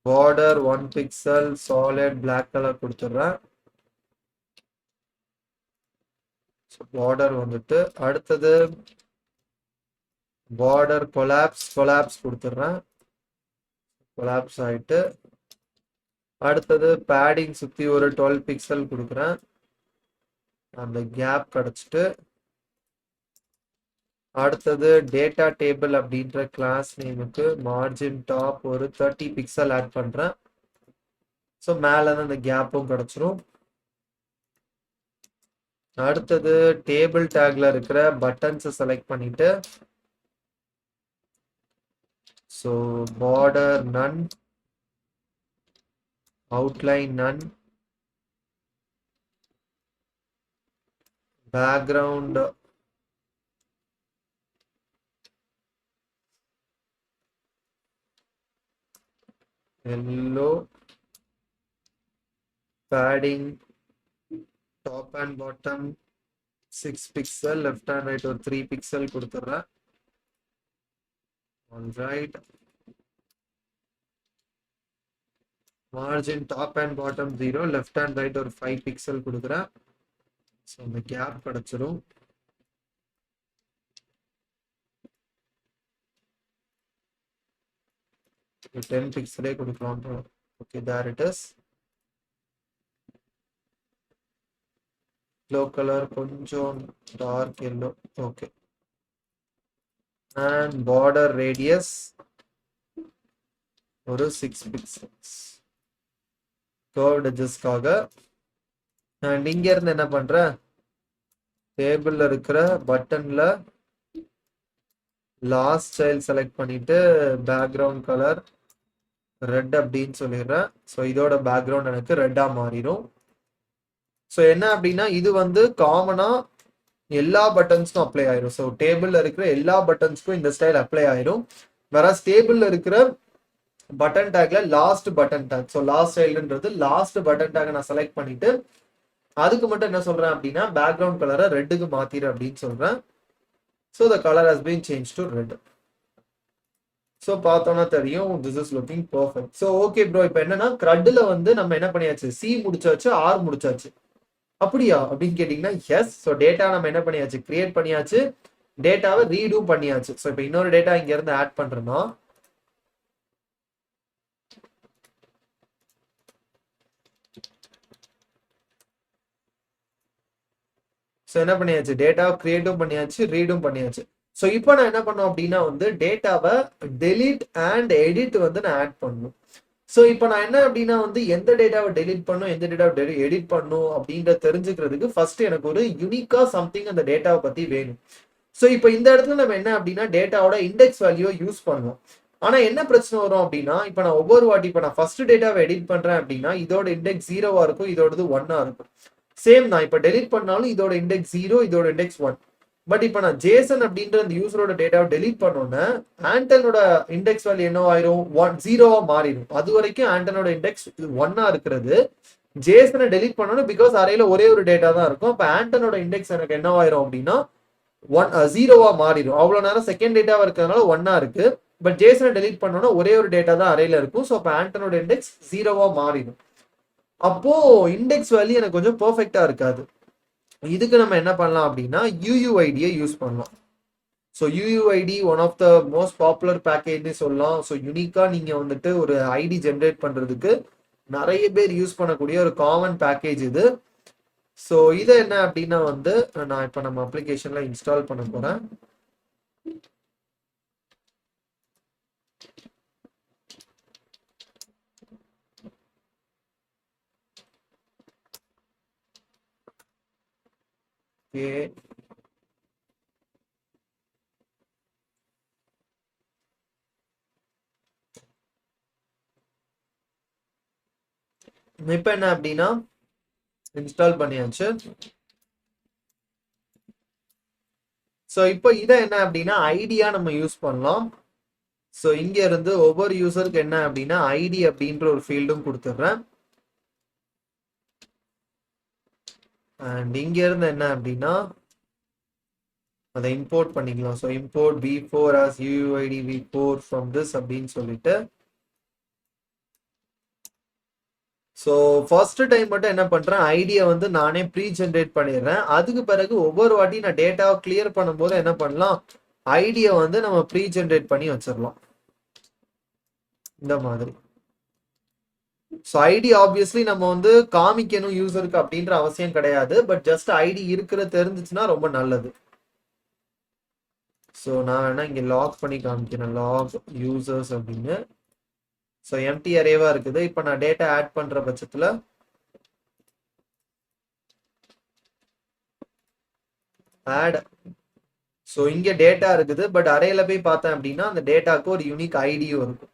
Speaker 1: border 1 pixel solid black colour கொடுத்துட்றேன். பார்டர் வந்துட்டு அடுத்தது பார்டர் கொலாப்ஸ் கொடுத்துட்றேன். கொலாப்ஸ் ஆயிட்டு அடுத்தது பேடிங் சுத்தி ஒரு 12 பிக்சல் கொடுக்குறேன். அந்த கேப் கிடைச்சிட்டு அடுத்தது டேட்டா டேபிள் அப்படின்ற கிளாஸ் நேமுக்கு மார்ஜின் டாப் ஒரு 30 பிக்சல் ஆட் பண்றேன். ஸோ மேல அந்த கேப்பும் கிடைச்சிரும். அடுத்தது டேபிள் டேக்ல இருக்கிற பட்டன்ஸை செலக்ட் பண்ணிட்டு, so border none, outline none, background yellow, padding top and bottom 6 pixel, left and right ஒரு 3 pixel கொடுத்துறேன். All right, margin top and bottom 0, left and right ஒரு 5 pixel கொடுக்குறேன். ஸோ இந்த கேப் கிடைச்சிரும். Okay, 10 pixel கொடுக்கலாம். Okay, there it is. Low color கொஞ்சம் dark yellow. Okay, and border radius ஒரு 6 pixels curved edgesக்காக. and இங்க இருந்து என்ன பண்றேன், டேபிள்ல இருக்கிற பட்டன்ல லாஸ்ட் சைல்ட் செலக்ட் பண்ணிட்டு பேக்ரவுண்ட் கலர் ரெட் அப்படின்னு சொல்லிடுறேன். ஸோ இதோட பேக்ரவுண்ட் எனக்கு ரெட்டா மாறிடும். ஸோ என்ன அப்படின்னா இது வந்து காமனா எல்லா பட்டன்ஸ்க்கும் அப்ளை ஆயிரும். ஸோ டேபிள்ல இருக்கிற எல்லா பட்டன்ஸ்க்கும் இந்த ஸ்டைல் அப்ளை ஆயிரும். வேற டேபிள்ல இருக்கிற பட்டன் டேக்ல last button tag, so last ஸ்டைல்ன்றது லாஸ்ட் பட்டன் டேக் நான் செலக்ட் பண்ணிட்டு அதுக்கு மட்டும் என்ன சொல்றேன் அப்படின்னா பேக்ரவுண்ட் கலரை ரெட்டுக்கு மாத்திரு அப்படின்னு சொல்றேன். So the colour has been change to red. So பார்த்தோன்னா தெரியும் this is looking perfect. So okay bro, இப்போ என்னன்னா க்ரட்ல வந்து நம்ம என்ன பண்ணியாச்சு, சி முடிச்சாச்சு, ஆர் முடிச்சாச்சு. அப்படியா அப்படின்னு கேட்டீங்கன்னா எஸ். ஸோ டேட்டா நம்ம என்ன பண்ணியாச்சு, கிரியேட் பண்ணியாச்சு, டேட்டாவை ரீடும் பண்ணியாச்சு. ஸோ இப்போ இன்னொரு டேட்டா இங்க இருந்து ஆட் பண்றோம்னா ஸோ என்ன பண்ணியாச்சு, டேட்டாவை கிரியேட்டும் பண்ணியாச்சு, ரீடும் பண்ணியாச்சு. ஸோ இப்போ நான் என்ன பண்ணோம் அப்படின்னா வந்து டேட்டாவை டெலிட் அண்ட் எடிட் வந்து நான் ஆட் பண்ணணும். ஸோ இப்போ நான் என்ன அப்படின்னா வந்து எந்த டேட்டாவை டெலிட் பண்ணும், எந்த டேட்டாவை எடிட் பண்ணும் அப்படின்ற தெரிஞ்சுக்கிறதுக்கு ஃபர்ஸ்ட் எனக்கு ஒரு யூனிக்கா சம்திங் அந்த டேட்டாவை பத்தி வேணும். ஸோ இப்போ இந்த இடத்துல நம்ம என்ன அப்படின்னா டேட்டாவோட இண்டெக்ஸ் வேல்யூ யூஸ் பண்ணுவோம். ஆனா என்ன பிரச்சனை வரும் அப்படின்னா இப்போ நான் ஒவ்வொரு வாட்டி இப்போ நான் ஃபர்ஸ்ட் டேட்டாவை எடிட் பண்றேன் அப்படின்னா இதோட இண்டெக்ஸ் 0வா இருக்கும், இதோடது 1ஆ இருக்கும். சேம் தான், இப்போ டெலிட் பண்ணாலும் இதோட இண்டெக்ஸ் 0, இதோட இண்டெக்ஸ் 1. பட் இப்போ நான் ஜேசன் அப்படின்ற அந்த யூசரோட டேட்டாவை டெலிட் பண்ணோன்னே ஆண்டனோட இண்டெக்ஸ் வேல்யூ என்ன ஆயிரும், 0வா மாறிடும். அது வரைக்கும் ஆண்டனோட இண்டெக்ஸ் 1ஆ இருக்கிறது. ஜேசனை டெலிட் பண்ணணும் பிகாஸ் அறையில ஒரே ஒரு டேட்டா தான் இருக்கும். அப்போ ஆண்டனோட இண்டெக்ஸ் எனக்கு என்ன ஆயிரும் அப்படின்னா 0வா மாறிடும். அவ்வளவு நேரம் செகண்ட் டேட்டாவா இருக்கிறதுனால 1ஆ இருக்கு. பட் ஜேசனை டெலிட் பண்ணோன்னா ஒரே ஒரு டேட்டா தான் அறையில இருக்கும். ஸோ அப்போ ஆண்டனோட இண்டெக்ஸ் 0வா மாறிடும். அப்போ இண்டெக்ஸ் வேல்யூ எனக்கு கொஞ்சம் பெர்ஃபெக்டா இருக்காது. இதுக்கு நம்ம என்ன பண்ணலாம் அப்படின்னா UUIDயை யூஸ் பண்ணலாம். So UUID one of the most popular பேக்கேஜ்னு சொல்லலாம். ஸோ யூனிக்கா நீங்க வந்துட்டு ஒரு ஐடி ஜென்ரேட் பண்றதுக்கு நிறைய பேர் யூஸ் பண்ணக்கூடிய ஒரு காமன் பேக்கேஜ் இது. ஸோ இதை என்ன அப்படின்னா வந்து நான் இப்போ நம்ம அப்ளிகேஷன்ல இன்ஸ்டால் பண்ண போறேன். இப்போ என்ன அப்படின்னா இன்ஸ்டால் பண்ணியாச்சு. ஸோ இப்போ இதை என்ன அப்படின்னா ஐடியா நம்ம யூஸ் பண்ணலாம். ஸோ இங்க இருந்து ஒவ்வொரு யூசருக்கு என்ன அப்படின்னா ஐடி அப்படின்ற ஒரு ஃபீல்டும் கொடுத்துட்றேன். அண்ட் இங்க இருந்து என்ன அப்படின்னா அதை இம்போர்ட் பண்ணிக்கலாம். So import v4 as UUID v4 from this அப்படின்னு சொல்லிட்டு ஸோ ஃபர்ஸ்ட் டைம் மட்டும் என்ன பண்றேன், ஐடியா வந்து நானே ப்ரீ ஜென்ரேட் பண்ணிடுறேன். அதுக்கு பிறகு ஒவ்வொரு வாட்டி நான் டேட்டாவை கிளியர் பண்ணும்போது என்ன பண்ணலாம், ஐடியா வந்து நம்ம ப்ரீ ஜென்ரேட் பண்ணி வச்சிடலாம் இந்த மாதிரி. ஸோ ஐடி ஆப்வியஸ்லி நம்ம வந்து காமிக்கணும் யூசருக்கு அப்படின்ற அவசியம் கிடையாது. பட் ஜஸ்ட் ஐடி இருக்கிற தெரிஞ்சிச்சுன்னா ரொம்ப நல்லது. ஸோ நான் வேணா இங்க லாக் பண்ணி காமிக்கிறேன், லாக் யூசர்ஸ் அப்படின்னு. ஸோ எம்டி அரேவா இருக்குது. இப்போ நான் டேட்டா ஆட் பண்ற பட்சத்துல ஆட், ஸோ இங்க டேட்டா இருக்குது. பட் அரேல போய் பார்த்தேன் அப்படின்னா அந்த டேட்டாக்கு ஒரு யூனிக் ஐடியும் இருக்கும்.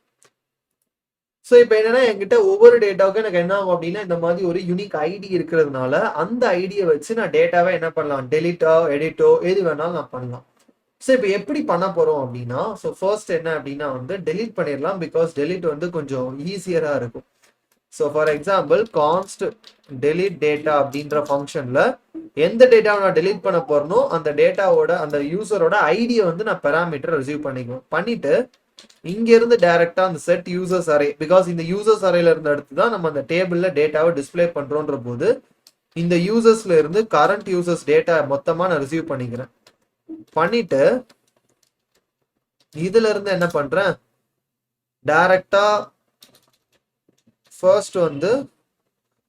Speaker 1: ஸோ இப்போ என்னன்னா என்கிட்ட ஒவ்வொரு டேட்டாவுக்கும் எனக்கு என்ன ஆகும் அப்படின்னா இந்த மாதிரி ஒரு யூனிக் ஐடி இருக்கிறதுனால அந்த ஐடியை வச்சு நான் டேட்டாவை என்ன பண்ணலாம், டெலிட்டோ எடிட்டோ எது வேணாலும் நான் பண்ணலாம். ஸோ இப்போ எப்படி பண்ண போறோம் அப்படின்னா ஸோ ஃபர்ஸ்ட் என்ன அப்படின்னா வந்து டெலிட் பண்ணிடலாம். பிகாஸ் டெலிட் வந்து கொஞ்சம் ஈஸியரா இருக்கும். So for example கான்ஸ்ட் delete data அப்படின்ற ஃபங்க்ஷன்ல எந்த டேட்டாவை நான் டெலிட் பண்ண போறனோ அந்த டேட்டாவோட அந்த யூசரோட ஐடியை வந்து நான் பெராமீட்டர் ரிசீவ் பண்ணிக்குவேன். பண்ணிட்டு இங்க இருந்து டைரக்டா அந்த செட் யூசர்ஸ் அரே, பிகாஸ் இந்த யூசர்ஸ் அரேல இருந்து எடுத்து தான் நம்ம அந்த டேபிள்ல டேட்டாவை டிஸ்பிளே பண்றோன்ற போது இந்த யூசர்ஸ்ல இருந்து கரண்ட் யூசர்ஸ் டேட்டா மொத்தமா நான் ரிசீவ் பண்ணிக்கிறேன். பண்ணிட்டு இதுல இருந்து என்ன பண்றேன், டைரக்டா ஃபர்ஸ்ட் வந்து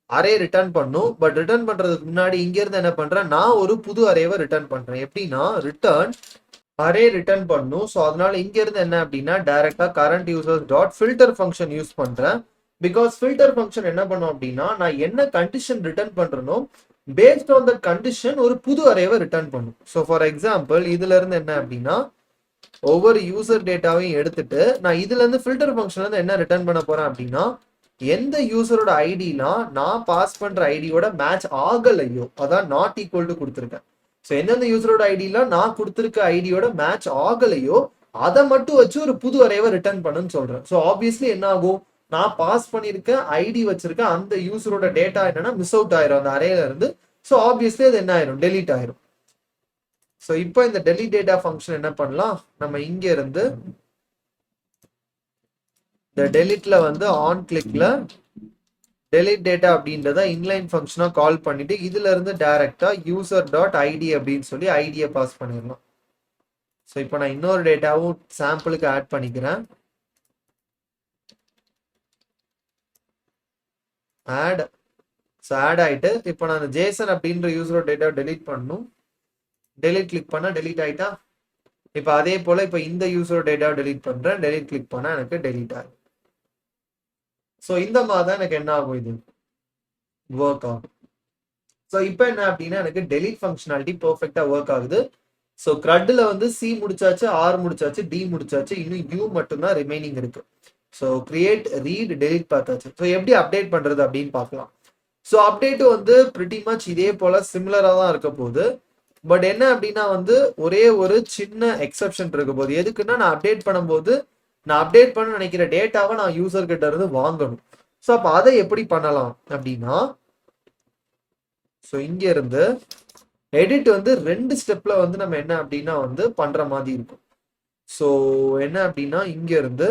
Speaker 1: அரே ரிட்டர்ன் பண்ணும். பட் ரிட்டர்ன் பண்றதுக்கு முன்னாடி இங்க இருந்து என்ன பண்றேன், நான் ஒரு புது அரேவை ரிட்டர்ன் பண்றேன். எப்படின்னா ரிட்டர்ன் அரே ரிட்டர்ன் பண்ணும். ஸோ அதனால இங்க இருந்து என்ன அப்படின்னா டைரக்டா current users dot filter function use பண்றேன். பிகாஸ் ஃபில்டர் ஃபங்க்ஷன் என்ன பண்ணும் அப்படின்னா நான் என்ன கண்டிஷன் ரிட்டர்ன் பண்றேனோ பேஸ்ட் ஆன் தட் கண்டிஷன் ஒரு புது அரேவை ரிட்டர்ன் பண்ணும். ஸோ ஃபார் எக்ஸாம்பிள் இதுல இருந்து என்ன அப்படின்னா ஒவ்வொரு யூசர் டேட்டாவையும் எடுத்துட்டு நான் இதுல இருந்து ஃபில்டர் ஃபங்க்ஷன்ல இருந்து என்ன ரிட்டர்ன் பண்ண போறேன் அப்படின்னா எந்த யூசரோட ஐடினா நான் பாஸ் பண்ற ஐடியோட மேட்ச் ஆகலையோ அதான் நாட் ஈக்குவல் டு கொடுத்துருக்கேன். ஸோ எந்தெந்த யூசரோட ஐடிலாம் நான் கொடுத்துருக்க ஐடியோட மேட்ச் ஆகலையோ அதை மட்டும் வச்சு ஒரு புது அரேவை ரிட்டர்ன் பண்ணுன்னு சொல்றேன். ஸோ ஆப்வியஸ்லி என்ன ஆகும், நான் பாஸ் பண்ணிருக்க ஐடி வச்சிருக்க அந்த யூசரோட டேட்டா என்னன்னா மிஸ் அவுட் ஆயிரும் அந்த அரேல இருந்து. ஸோ ஆப்வியஸ்லி அது என்ன ஆயிரும், டெலீட் ஆயிரும். ஸோ இப்போ இந்த டெலீட் டேட்டா ஃபங்க்ஷன் என்ன பண்ணலாம், நம்ம இங்க இருந்து இந்த டெலிட்ல வந்து ஆன் கிளிக்ல டெலிட் டேட்டா அப்படின்றத இன்லைன் ஃபங்க்ஷனா கால் பண்ணிட்டு இதுல இருந்து டைரக்டா யூசர் டாட் ஐடி அப்படின்னு சொல்லி ஐடியை பாஸ் பண்ணிடலாம். ஸோ இப்போ நான் இன்னொரு டேட்டாவும் சாம்பிளுக்கு ஆட் பண்ணிக்கிறேன். ஆட் ஆட் ஆயிட்டு இப்போ நான் ஜேசன் அப்படின்ற யூசரோட டேட்டா டெலீட் பண்ணணும். டெலீட் கிளிக் பண்ணா டெலீட் ஆயிட்டா. இப்போ அதே போல இப்போ இந்த யூசரோட டேட்டா டெலீட் பண்றேன், டெலீட் கிளிக் பண்ணா எனக்கு டெலீட் ஆகும். ஸோ இந்த மாதிரி தான் எனக்கு என்ன ஆகும், இது ஒர்க் ஆகும். ஸோ இப்போ என்ன அப்படின்னா எனக்கு டெலீட் ஃபங்க்ஷனாலிட்டி பெர்ஃபெக்டா ஒர்க் ஆகுது. ஸோ கிரட்ல வந்து சி முடிச்சாச்சு, ஆர் முடிச்சாச்சு, டி முடிச்சாச்சு, இன்னும் யூ மட்டும்தான் ரிமைனிங் இருக்கு. ஸோ கிரியேட், ரீட், டெலீட் பார்த்தாச்சு. ஸோ எப்படி அப்டேட் பண்றது அப்படின்னு பார்க்கலாம். ஸோ அப்டேட் வந்து பிரிட்டி மச் இதே போல சிமிலரா தான் இருக்க போகுது. பட் என்ன அப்படின்னா வந்து ஒரே ஒரு சின்ன எக்ஸப்ஷன் இருக்க போகுது. எதுக்குன்னா நான் அப்டேட் பண்ணும்போது நான் அப்டேட் பண்ண நினைக்கிற டேட்டாவை நான் யூசர் கிட்ட இருந்து வாங்கணும். ஸோ அப்போ அதை எப்படி பண்ணலாம் அப்படின்னா, ஸோ இங்க இருந்து எடிட் வந்து 2 ஸ்டெப்ல வந்து நம்ம என்ன அப்படின்னா வந்து பண்ற மாதிரி இருக்கும். ஸோ என்ன அப்படின்னா இங்க இருந்து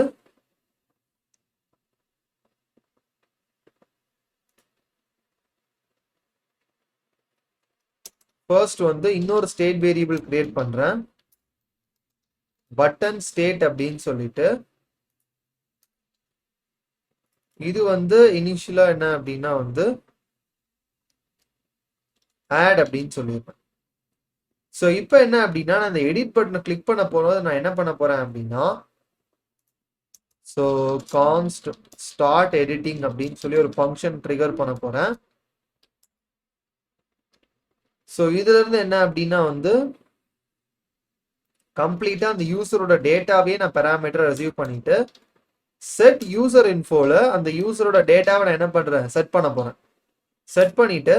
Speaker 1: ஃபர்ஸ்ட் வந்து இன்னொரு ஸ்டேட் வேரியபிள் கிரியேட் பண்றேன், பட்டன் ஸ்டேட் அப்படின்னு சொல்லிட்டு. இது வந்து இனிஷியலா என்ன அப்படின்னா வந்து ஆட் அப்படின்னு சொல்லியிருப்பேன். ஸோ இப்போ என்ன அப்படின்னா நான் இந்த எடிட் பட்டனை கிளிக் பண்ண போறது நான் என்ன பண்ண போறேன் அப்படின்னா, ஸோ கான்ஸ்ட் ஸ்டார்ட் எடிட்டிங் அப்படின்னு சொல்லி ஒரு ஃபங்க்ஷன் ட்ரிகர் பண்ண போறேன். ஸோ இதுல இருந்து என்ன அப்படின்னா வந்து கம்ப்ளீட்டா அந்த யூசரோட டேட்டாவே நான் பெராமீட்டர் ரிசீவ் பண்ணிட்டு செட் யூசர் இன்ஃபோல அந்த யூசரோட டேட்டாவை நான் என்ன பண்றேன், செட் பண்ண போறேன். செட் பண்ணிட்டு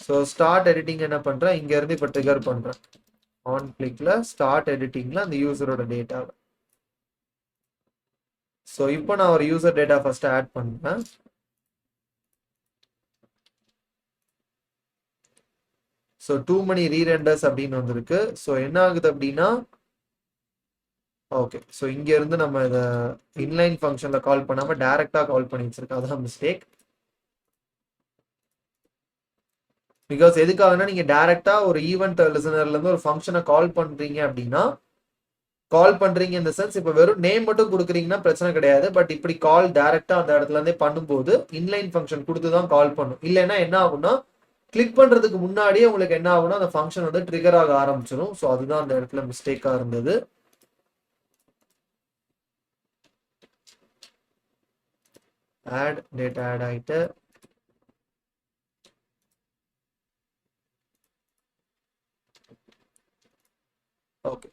Speaker 1: ஸோ ஸ்டார்ட் எடிட்டிங் என்ன பண்றேன், இங்க இருந்து இப்போ ட்ரிகர் பண்றேன். ஆன் கிளிக்ல ஸ்டார்ட் எடிட்டிங்ல அந்த யூசரோட டேட்டாவை. ஸோ இப்போ நான் ஒரு யூசர் டேட்டா ஃபர்ஸ்ட் ஆட் பண்றேன். ஸோ டூ மணி ரீரெண்டர்ஸ் அப்படின்னு வந்திருக்கு. ஸோ என்ன ஆகுது அப்படின்னா, ஓகே ஸோ இங்க இருந்து நம்ம இதை இன்லைன் ஃபங்க்ஷன்ல கால் பண்ணாம டைரக்டா கால் பண்ணி வச்சிருக்கோம், அதான் மிஸ்டேக். பிகாஸ் எதுக்காகனா நீங்க டைரக்டா ஒரு ஈவெண்ட் லிசனர்ல இருந்து ஒரு ஃபங்க்ஷனை கால் பண்றீங்க அப்படின்னா, கால் பண்றீங்க இந்த சென்ஸ் இப்போ வெறும் நேம் மட்டும் கொடுக்குறீங்கன்னா பிரச்சனை கிடையாது. பட் இப்படி கால் டைரக்டா அந்த இடத்துல இருந்தே பண்ணும்போது இன்லைன் ஃபங்க்ஷன் கொடுத்து தான் கால் பண்ணும். இல்லைன்னா என்ன ஆகும்னா கிளிக் பண்றதுக்கு முன்னாடியே உங்களுக்கு என்ன ஆகும்னா அந்த ஃபங்க்ஷன் வந்து ட்ரிகர் ஆக ஆரம்பிச்சிடும். ஸோ அதுதான் அந்த இடத்துல மிஸ்டேக்கா இருந்தது. ஆட் டேட்டா ஆட் ஆயிட்டு ஓகே.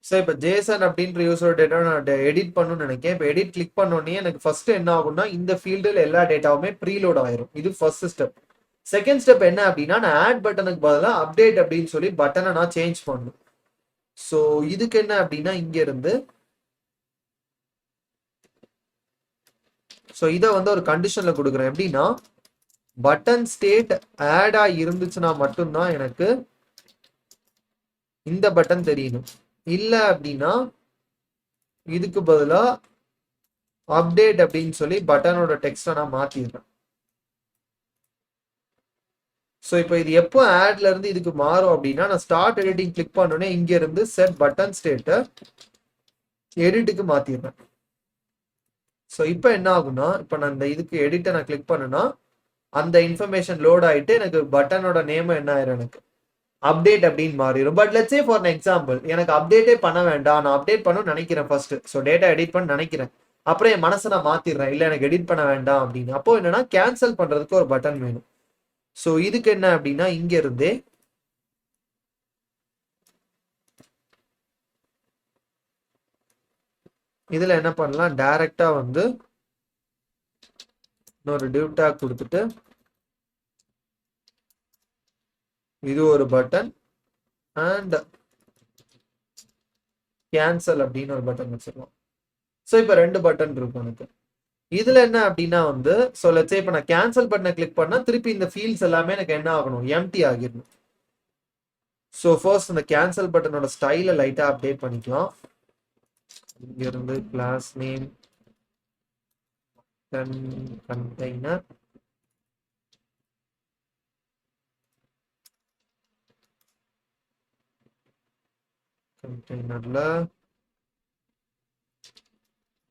Speaker 1: ஸோ இப்போ ஜேசன் அப்படின்ற யூசர் டேட்டா நான் எடிட் பண்ணணும்னு நினைக்கிறேன். இப்போ எடிட் கிளிக் பண்ணோடனே எனக்கு ஃபர்ஸ்ட் என்ன ஆகும்னா இந்த ஃபீல்டில் எல்லா டேட்டாவுமே ப்ரீலோட் ஆயிரும். இது ஃபர்ஸ்ட் ஸ்டெப். செகண்ட் ஸ்டெப் என்ன அப்படின்னா நான் ஆட் பட்டனுக்கு பதிலாக அப்டேட் அப்படின்னு சொல்லி பட்டனை நான் சேஞ்ச் பண்ணணும். ஸோ இதுக்கு என்ன அப்படின்னா இங்க இருந்து ஸோ இதை வந்து ஒரு கண்டிஷன்ல கொடுக்குறேன். எப்படின்னா பட்டன் ஸ்டேட் ஆட் ஆகி இருந்துச்சுன்னா மட்டும்தான் எனக்கு இந்த பட்டன் தெரியணும். இல்லை அப்படின்னா இதுக்கு பதிலா அப்டேட் அப்படின்னு சொல்லி பட்டனோட டெக்ஸ்டை நான் மாத்திடுறேன். ஸோ இப்போ இது எப்போ ஆட்ல இருந்து இதுக்கு மாறும் அப்படின்னா நான் ஸ்டார்ட் எடிட்டிங் கிளிக் பண்ணோடனே இங்க இருந்து செட் பட்டன் ஸ்டேட்டை எடிட்டுக்கு மாத்திடுறேன். ஸோ இப்போ என்ன ஆகும்னா இப்போ நான் இந்த இதுக்கு எடிட்டை நான் கிளிக் பண்ணேன்னா அந்த இன்ஃபர்மேஷன் லோட் ஆயிட்டு எனக்கு பட்டனோட நேம் என்ன ஆயிரும், எனக்கு அப்டேட் அப்படின்னு மாறிடும். But let's say for example எனக்கு அப்டேட்டே பண்ண வேண்டாம், நான் அப்டேட் பண்ணணும்னு நினைக்கிறேன் ஃபர்ஸ்ட். ஸோ டேட்டா எடிட் பண்ண நினைக்கிறேன், அப்புறம் என் மனசை நான் மாத்திடுறேன், இல்லை எனக்கு எடிட் பண்ண வேண்டாம் அப்படின்னு. அப்போ என்னன்னா கேன்சல் பண்றதுக்கு ஒரு பட்டன் வேணும். ஸோ இதுக்கு என்ன அப்படின்னா இங்க இருந்தே இதுல என்ன பண்ணலாம், டைரக்டா வந்து இன்னொரு டிவ் டேக் கொடுத்துட்டு இது ஒரு பட்டன் அண்ட் கேன்சல் அப்படின்னு ஒரு பட்டன் வச்சிருக்கோம். ஸோ இப்போ 2 பட்டன் இருக்கும் எனக்கு. இதுல என்ன அப்படின்னா வந்து ஸோ லெட்ஸ் இப்போ நான் கேன்சல் பட்டனை கிளிக் பண்ணா திருப்பி இந்த ஃபீல்ட்ஸ் எல்லாமே எனக்கு என்ன ஆகணும், எம்டி ஆகிடணும். ஸோ ஃபர்ஸ்ட் இந்த கேன்சல் பட்டனோட ஸ்டைலை லைட்டா அப்டேட் பண்ணிக்கலாம். இங்க இருந்து கிளாஸ் நேம் கண்டெய்னர் கண்டெய்னர்ல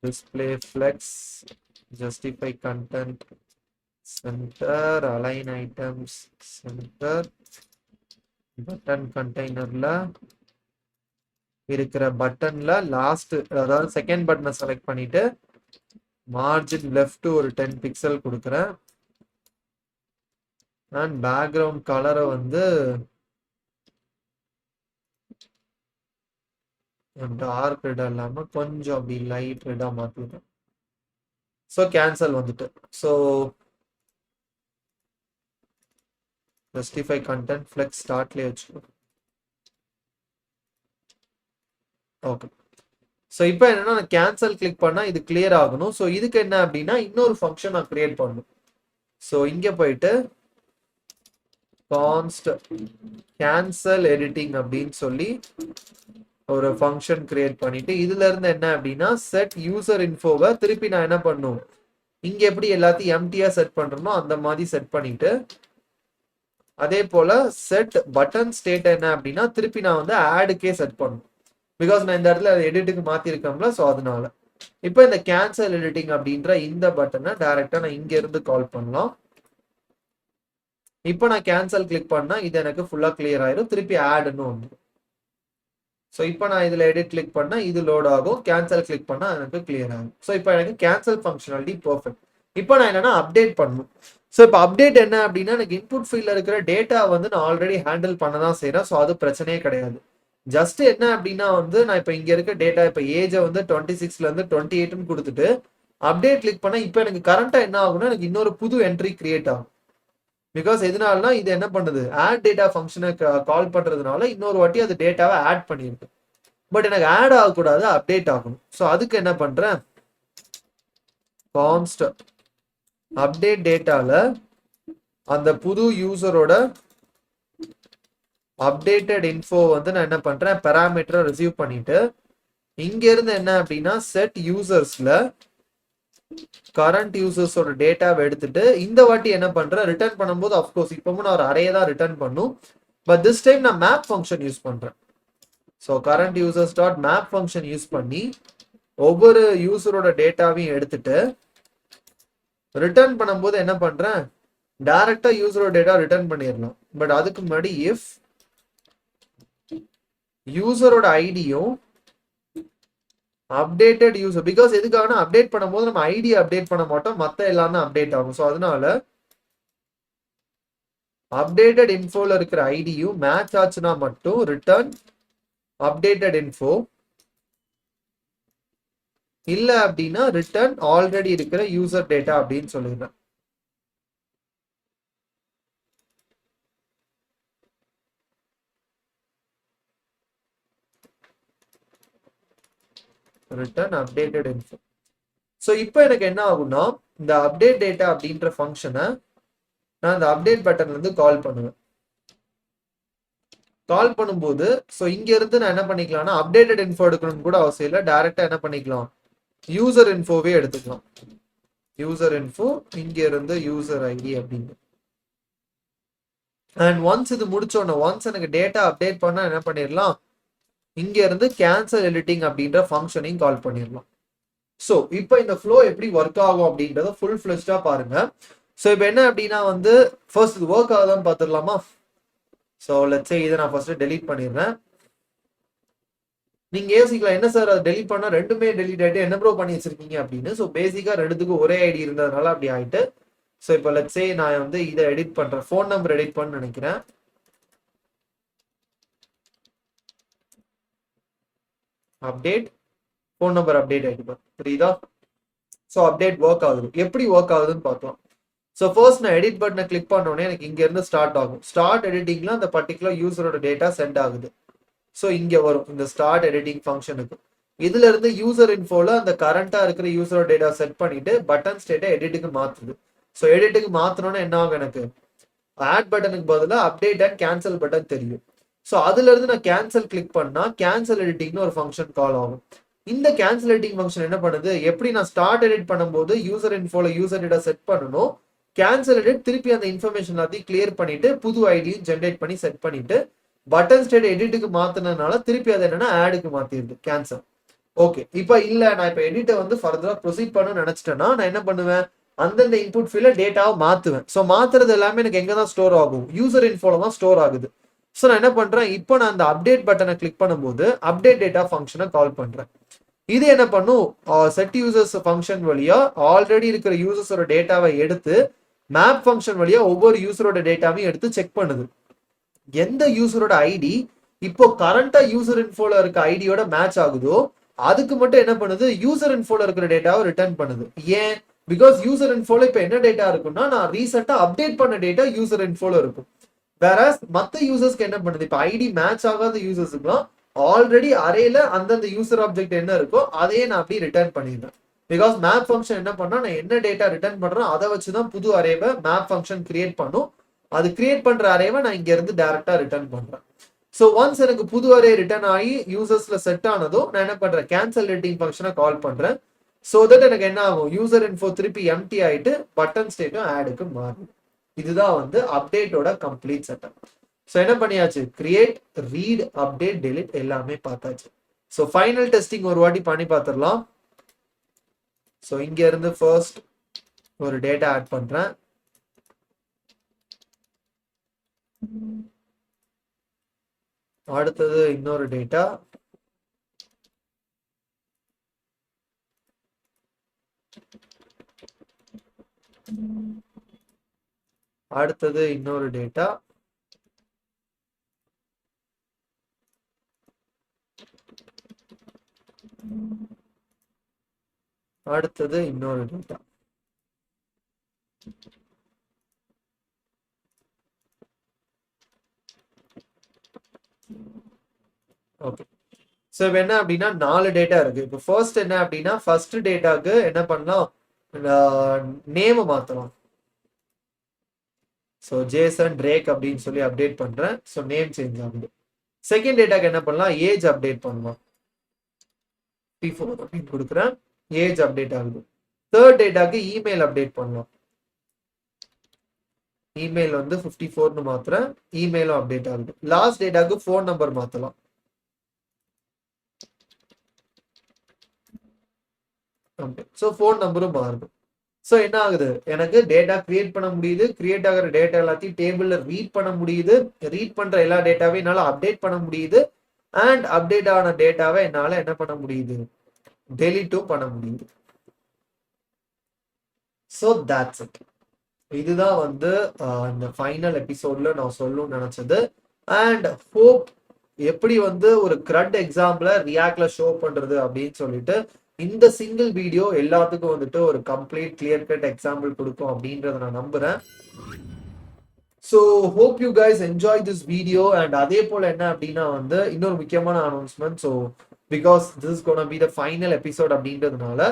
Speaker 1: display flex justify content center align items center button கண்டெய்னர்ல இருக்கிற பட்டன்ல லாஸ்ட் அதாவது செகண்ட் பட்டனை செலக்ட் பண்ணிட்டு மார்ஜின் லெஃப்ட் ஒரு 10 பிக்சல் கொடுக்குறேன் அண்ட் பேக்ரவுண்ட் கலரை வந்து டார்க் ரெட் இல்லாம கொஞ்சம் அப்படி லைட் ரெட்டா மாத்திட்டேன். ஸோ கேன்சல் வந்துட்டு. ஸோ ஜஸ்டிஃபை கண்டென்ட் ஃபிளெக்ஸ் ஸ்டார்ட்லேயே வச்சுக்கோ. ஓகே. ஸோ இப்போ என்னன்னா நான் கேன்சல் கிளிக் பண்ணா இது கிளியர் ஆகணும். ஸோ இதுக்கு என்ன அப்படின்னா இன்னொரு ஃபங்க்ஷன் நான் கிரியேட் பண்ணணும். ஸோ இங்க போயிட்டு கான்ஸ்ட் கேன்சல் எடிட்டிங் அப்படின்னு சொல்லி ஒரு ஃபங்க்ஷன் கிரியேட் பண்ணிட்டு இதுல இருந்து என்ன அப்படின்னா செட் யூசர் இன்ஃபோவை திருப்பி நான் என்ன பண்ணும், இங்க எப்படி எல்லாத்தையும் எம்டியா செட் பண்றோமோ அந்த மாதிரி செட் பண்ணிட்டு அதே போல செட் பட்டன் ஸ்டேட் என்ன அப்படின்னா திருப்பி நான் வந்து ஆடுக்கே செட் பண்ணணும். பிகாஸ் நான் இந்த இடத்துல எடிட்டுக்கு மாத்திருக்கோம்ல, ஸோ அதனால இப்போ இந்த கேன்சல் எடிட்டிங் அப்படின்ற இந்த பட்டனை டைரக்டா நான் இங்க இருந்து கால் பண்ணலாம். இப்போ நான் கேன்சல் கிளிக் பண்ணா இது எனக்கு ஃபுல்லா கிளியர் ஆயிரும். திருப்பி ஆடுன்னு ஒன்று. ஸோ இப்போ நான் இதில் எடிட் கிளிக் பண்ணா இது லோட் ஆகும். கேன்சல் கிளிக் பண்ணா எனக்கு கிளியர் ஆகும். ஸோ இப்போ எனக்கு கேன்சல் ஃபங்க்ஷனாலிட்டி பர்ஃபெக்ட். இப்போ நான் என்னன்னா அப்டேட் பண்ணணும். ஸோ இப்போ அப்டேட் என்ன அப்படின்னா எனக்கு இன்புட் ஃபீல்டில் இருக்கிற டேட்டா வந்து நான் ஆல்ரெடி ஹேண்டில் பண்ண தான் செய்கிறேன். ஸோ அது பிரச்சனையே கிடையாது. ஜஸ்ட் என்ன அப்படின்னா வந்து நான் இப்போ இங்கே இருக்க டேட்டா இப்போ ஏஜை வந்து 26லேருந்து 28ன்னு கொடுத்துட்டு அப்டேட் கிளிக் பண்ணால் இப்போ எனக்கு கரண்ட்டாக என்ன ஆகும்னா எனக்கு இன்னொரு புது என்ட்ரி கிரியேட் ஆகும். பிகாஸ் எதனாலனா இது என்ன பண்ணுது, ஆட் டேட்டா ஃபங்க்ஷனை கால் பண்றதுனால இன்னொரு வாட்டி அது டேட்டாவை ஆட் பண்ணிருக்கு. பட் எனக்கு ஆட் ஆகக்கூடாது, அப்டேட் ஆகணும். ஸோ அதுக்கு என்ன பண்றேன், கான்ஸ்ட் அப்டேட் டேட்டால அந்த புது யூசரோட அப்டேட்டட் இன்ஃபோ வந்து நான் என்ன பண்றேன் பேராமீட்டரை ரிசீவ் பண்ணிட்டு இங்க இருந்து என்ன அப்படின்னா செட் யூசர்ஸ்ல கரண்ட் யூசர்ஸோட டேட்டாவை எடுத்துட்டு இந்த வாட்டி என்ன பண்றேன் ரிட்டர்ன் பண்ணும்போது அஃப்கோர்ஸ் இப்பவும் நான் ஒரு அரே தான் ரிட்டர்ன் பண்ணும். பட் திஸ் டைம் நான் மேப் ஃபங்க்ஷன் யூஸ் பண்றேன். So current users dot map function use பண்ணி ஒவ்வொரு யூசரோட டேட்டாவையும் எடுத்துட்டு ரிட்டர்ன் பண்ணும்போது என்ன பண்றேன் டைரக்டா யூசரோட டேட்டா ரிட்டர்ன் பண்ணிடலாம். பட் அதுக்கு முன்னாடி இஃப் யூசரோட ஐடியும் அப்டேட்டட் யூசர், பிகாஸ் எதுக்காக அப்டேட் பண்ணும்போது நம்ம ஐடி அப்டேட் பண்ண மாட்டோம், மத்த எல்லாமே அப்டேட் ஆகும். ஸோ அதனால அப்டேட்டட் இன்ஃபோல இருக்கிற ஐடியும் மேட்ச் ஆச்சுன்னா மட்டும் ரிட்டர்ன் அப்டேட்டட் இன்ஃபோ, இல்ல அப்படின்னா ரிட்டர்ன் ஆல்ரெடி இருக்கிற யூசர் டேட்டா அப்படின்னு சொல்லிடுறேன். Return updated info. ஸோ இப்போ எனக்கு என்ன ஆகும்னா இந்த அப்டேட் டேட்டா அப்படின்ற ஃபங்க்ஷனை நான் இந்த அப்டேட் பட்டன்ல இருந்து கால் பண்ணுவேன். கால் பண்ணும்போது ஸோ இங்க இருந்து நான் என்ன பண்ணிக்கலாம்னா அப்டேட்டட் இன்ஃபோ எடுக்கணும்னு கூட அவசியம் இல்லை, டைரக்டா என்ன பண்ணிக்கலாம் யூசர் இன்ஃபோவே எடுத்துக்கலாம். யூசர் இன்ஃபோ இங்க இருந்து யூசர் ஐடி அப்படின்னு. அண்ட் ஒன்ஸ் இது முடிச்சோன்னா ஒன்ஸ் எனக்கு டேட்டா அப்டேட் பண்ணா என்ன பண்ணிடலாம் இங்க இருந்து கேன்சல் எடிட்டிங் அப்படின்ற ஃபங்க்ஷனையும் கால் பண்ணிடலாம். ஸோ இப்போ இந்த ஃப்ளோ எப்படி ஒர்க் ஆகும் அப்படின்றத ஃபுல் ஃபிளெஷ்டா பாருங்க. ஸோ இப்போ என்ன அப்படின்னா வந்து ஃபர்ஸ்ட் இது ஒர்க் ஆகுதான்னு பார்த்துடலாமா. ஸோ லெட்ஸ் சே இதை நான் ஃபர்ஸ்ட் டெலீட் பண்ணிடுறேன். நீங்க யோசிக்கலாம் என்ன சார் அதை டெலீட் பண்ணா ரெண்டுமே டெலீட் ஆயிட்டு என்ன ப்ரோ பண்ணி வச்சிருக்கீங்க அப்படின்னு. ஸோ பேசிக்கா ரெண்டுத்துக்கும் ஒரே ஐடி இருந்ததுனால அப்படி ஆயிட்டு. ஸோ இப்போ லெட்ஸ் சே நான் வந்து இதை எடிட் பண்றேன், ஃபோன் நம்பர் எடிட் பண்ண நினைக்கிறேன். அப்டேட் ஃபோன் நம்பர் அப்டேட் ஆயிட்டு புரியுதா. ஸோ அப்டேட் ஒர்க் ஆகுது. எப்படி ஒர்க் ஆகுதுன்னு பார்க்கலாம். ஸோ ஃபர்ஸ்ட் நான் எடிட் பட்டனை கிளிக் பண்ணோடனே எனக்கு இங்க இருந்து ஸ்டார்ட் ஆகும். ஸ்டார்ட் எடிட்டிங்ல அந்த பர்டிகுலர் யூசரோட டேட்டா சென்ட் ஆகுது. ஸோ இங்க வரும் இந்த ஸ்டார்ட் எடிட்டிங் ஃபங்க்ஷனுக்கு. இதுல இருந்து யூசர் இன்ஃபோல அந்த கரண்டா இருக்கிற யூசரோட டேட்டா செட் பண்ணிட்டு பட்டன் ஸ்டேட்டை எடிட்டுக்கு மாத்துது. ஸோ எடிட்டுக்கு மாத்தணும்னா என்ன ஆகும், எனக்கு ஆட் பட்டனுக்கு பதிலாக அப்டேட் அண்ட் கேன்சல் பட்டன் தெரியும். ஸோ அதுல இருந்து நான் கேன்சல் கிளிக் பண்ணா கேன்சல் எடிட்டிங்னு ஒரு ஃபங்க்ஷன் கால் ஆகும். இந்த கேன்சல் எடிட்டிங் ஃபங்க்ஷன் என்ன பண்ணுது, எப்படி நான் ஸ்டார்ட் எடிட் பண்ணும்போது யூசர் இன்ஃபோல யூசர் டேட்டா செட் பண்ணணும், கேன்சல் எடிட் திருப்பி அந்த இன்ஃபர்மேஷன் எல்லாத்தையும் கிளியர் பண்ணிட்டு புது ஐடியும் ஜென்ரேட் பண்ணி செட் பண்ணிட்டு பட்டன் ஸ்டேட் எடிட்டுக்கு மாத்தினதுனால திருப்பி அது என்னன்னா ஆடுக்கு மாத்திடுது கேன்சல். ஓகே, இப்போ இல்ல நான் இப்போ எடிட்டை வந்து ஃபர்தரா ப்ரொசீட் பண்ண நினைச்சிட்டேன்னா நான் என்ன பண்ணுவேன், அந்தந்த இன்புட் ஃபீல்ட டேட்டாவை மாத்துவேன். ஸோ மாத்துறது எல்லாமே எனக்கு எங்க தான் ஸ்டோர் ஆகும், யூசர் இன்ஃபோல தான் ஸ்டோர் ஆகுது. ஸோ நான் என்ன பண்றேன், இப்போ நான் அந்த அப்டேட் பட்டனை கிளிக் பண்ணும்போது அப்டேட் டேட்டா ஃபங்க்ஷனை கால் பண்றேன். இது என்ன பண்ணும், செட் யூசர்ஸ் ஃபங்க்ஷன் வழியா ஆல்ரெடி இருக்கிற யூசர்ஸோட டேட்டாவை எடுத்து மேப் ஃபங்க்ஷன் வழியா ஒவ்வொரு யூசரோட டேட்டாவையும் எடுத்து செக் பண்ணுது. எந்த யூசரோட ஐடி இப்போ கரண்டா யூசர் இன்ஃபோல இருக்க ஐடியோட மேட்ச் ஆகுதோ அதுக்கு மட்டும் என்ன பண்ணுது, யூசர் இன்ஃபோல இருக்கிற டேட்டாவை ரிட்டர்ன் பண்ணுது. ஏன், பிகாஸ் யூசர் இன்ஃபோல இப்போ என்ன டேட்டா இருக்குன்னா நான் ரீசெண்டா அப்டேட் பண்ண டேட்டா யூசர் இன்ஃபோல இருக்கும். வேற மற்ற யூசர்ஸ்க்கு என்ன பண்ணுது, இப்போ ஐடி மேட்ச் ஆகாத யூசர்ஸுக்குலாம் ஆல்ரெடி அரேல அந்தந்த யூசர் ஆப்ஜெக்ட் என்ன இருக்கோ அதையே நான் அப்படி ரிட்டர்ன் பண்ணிடுறேன். பிகாஸ் மேப் ஃபங்க்ஷன் என்ன பண்ணா நான் என்ன டேட்டா ரிட்டர்ன் பண்றேன் அதை வச்சுதான் புது அரேவை மேப் ஃபங்க்ஷன் கிரியேட் பண்ணும். அது கிரியேட் பண்ற அரேவை நான் இங்க இருந்து டைரக்டா ரிட்டர்ன் பண்றேன். ஸோ ஒன்ஸ் எனக்கு புது அரே ரிட்டர்ன் ஆகி யூசர்ஸ்ல செட் ஆனதோ நான் என்ன பண்றேன், கேன்சல் எடிட்டிங் ஃபங்க்ஷனை கால் பண்றேன். ஸோ தட் எனக்கு என்ன ஆகும், யூசர் இன்ஃபோ திருப்பி எம்டி ஆயிட்டு பட்டன் ஸ்டேட்டும் ஆடுக்கு மாறும். இதுதான் வந்து அப்டேட்டோட கம்ப்ளீட் செட்டப். ஸோ என்ன பண்ணியாச்சு, கிரியேட், ரீட், அப்டேட், டெலிட் எல்லாமே பார்த்தாச்சு. ஸோ ஃபைனல் டெஸ்டிங் ஒரு வாட்டி பண்ணி பார்த்துடலாம். ஸோ இங்க இருந்து ஃபர்ஸ்ட் ஒரு டேட்டா ஆட் பண்றேன். அடுத்தது இன்னொரு டேட்டா, அடுத்தது இன்னொரு டேட்டா, அடுத்தது இன்னொரு டேட்டா. ஓகே, ஸோ இப்போ என்ன அப்படின்னா 4 டேட்டா இருக்கு. இப்போ ஃபர்ஸ்ட் என்ன அப்படின்னா ஃபர்ஸ்ட் டேட்டாக்கு என்ன பண்ணலாம், நேமை மாற்றலாம். ஸோ ஜேசன் ட்ரேக் அப்படின்னு சொல்லி அப்டேட் பண்றேன். ஸோ நேம் சேஞ்ச் ஆகுது. செகண்ட் டேட்டாக்கு என்ன பண்ணலாம், ஏஜ் அப்டேட் பண்ணலாம். P4 அப்படின்னு கொடுக்குறேன், ஏஜ் அப்டேட் ஆகுது. தேர்ட் டேட்டாக்கு இமெயில் அப்டேட் பண்ணலாம். இமெயில் வந்து 54னு மாத்துறேன், இமெயிலும் அப்டேட் ஆகுது. லாஸ்ட் டேட்டாக்கு ஃபோன் நம்பர் மாத்தலாம். ஸோ ஃபோன் நம்பரும் மாறுது. ஸோ என்ன ஆகுது, எனக்கு டேட்டா கிரியேட் பண்ண முடியுது, கிரியேட் ஆகிற டேட்டா எல்லாத்தையும் டேபிள்ல ரீட் பண்ண முடியுது, ரீட் பண்ற எல்லா டேட்டாவையும் என்னால் அப்டேட் பண்ண முடியுது, அண்ட் அப்டேட் ஆன டேட்டாவை என்னால் என்ன பண்ண முடியுது, டெலிட்டும் பண்ண முடியுது. So that's it. இதுதான் வந்து இந்த ஃபைனல் எபிசோட்ல நான் சொல்லணும்னு நினைச்சது. அண்ட் ஹோப் எப்படி வந்து ஒரு கிரட் எக்ஸாம்பிள ரியாக்ட்ல ஷோ பண்றது அப்படின்னு சொல்லிட்டு இந்த சிங்கிள் வீடியோ எல்லாத்துக்கும் வந்துட்டு ஒரு கம்ப்ளீட் கிளியர் கட் எக்ஸாம்பிள் கொடுக்கும் அப்படின்றத நான் நம்புறேன். So hope you guys enjoy this video. And அதே போல என்ன அப்படின்னா வந்து இன்னொரு முக்கியமான announcement. So because this is gonna be the final episode அப்படின்றதுனால,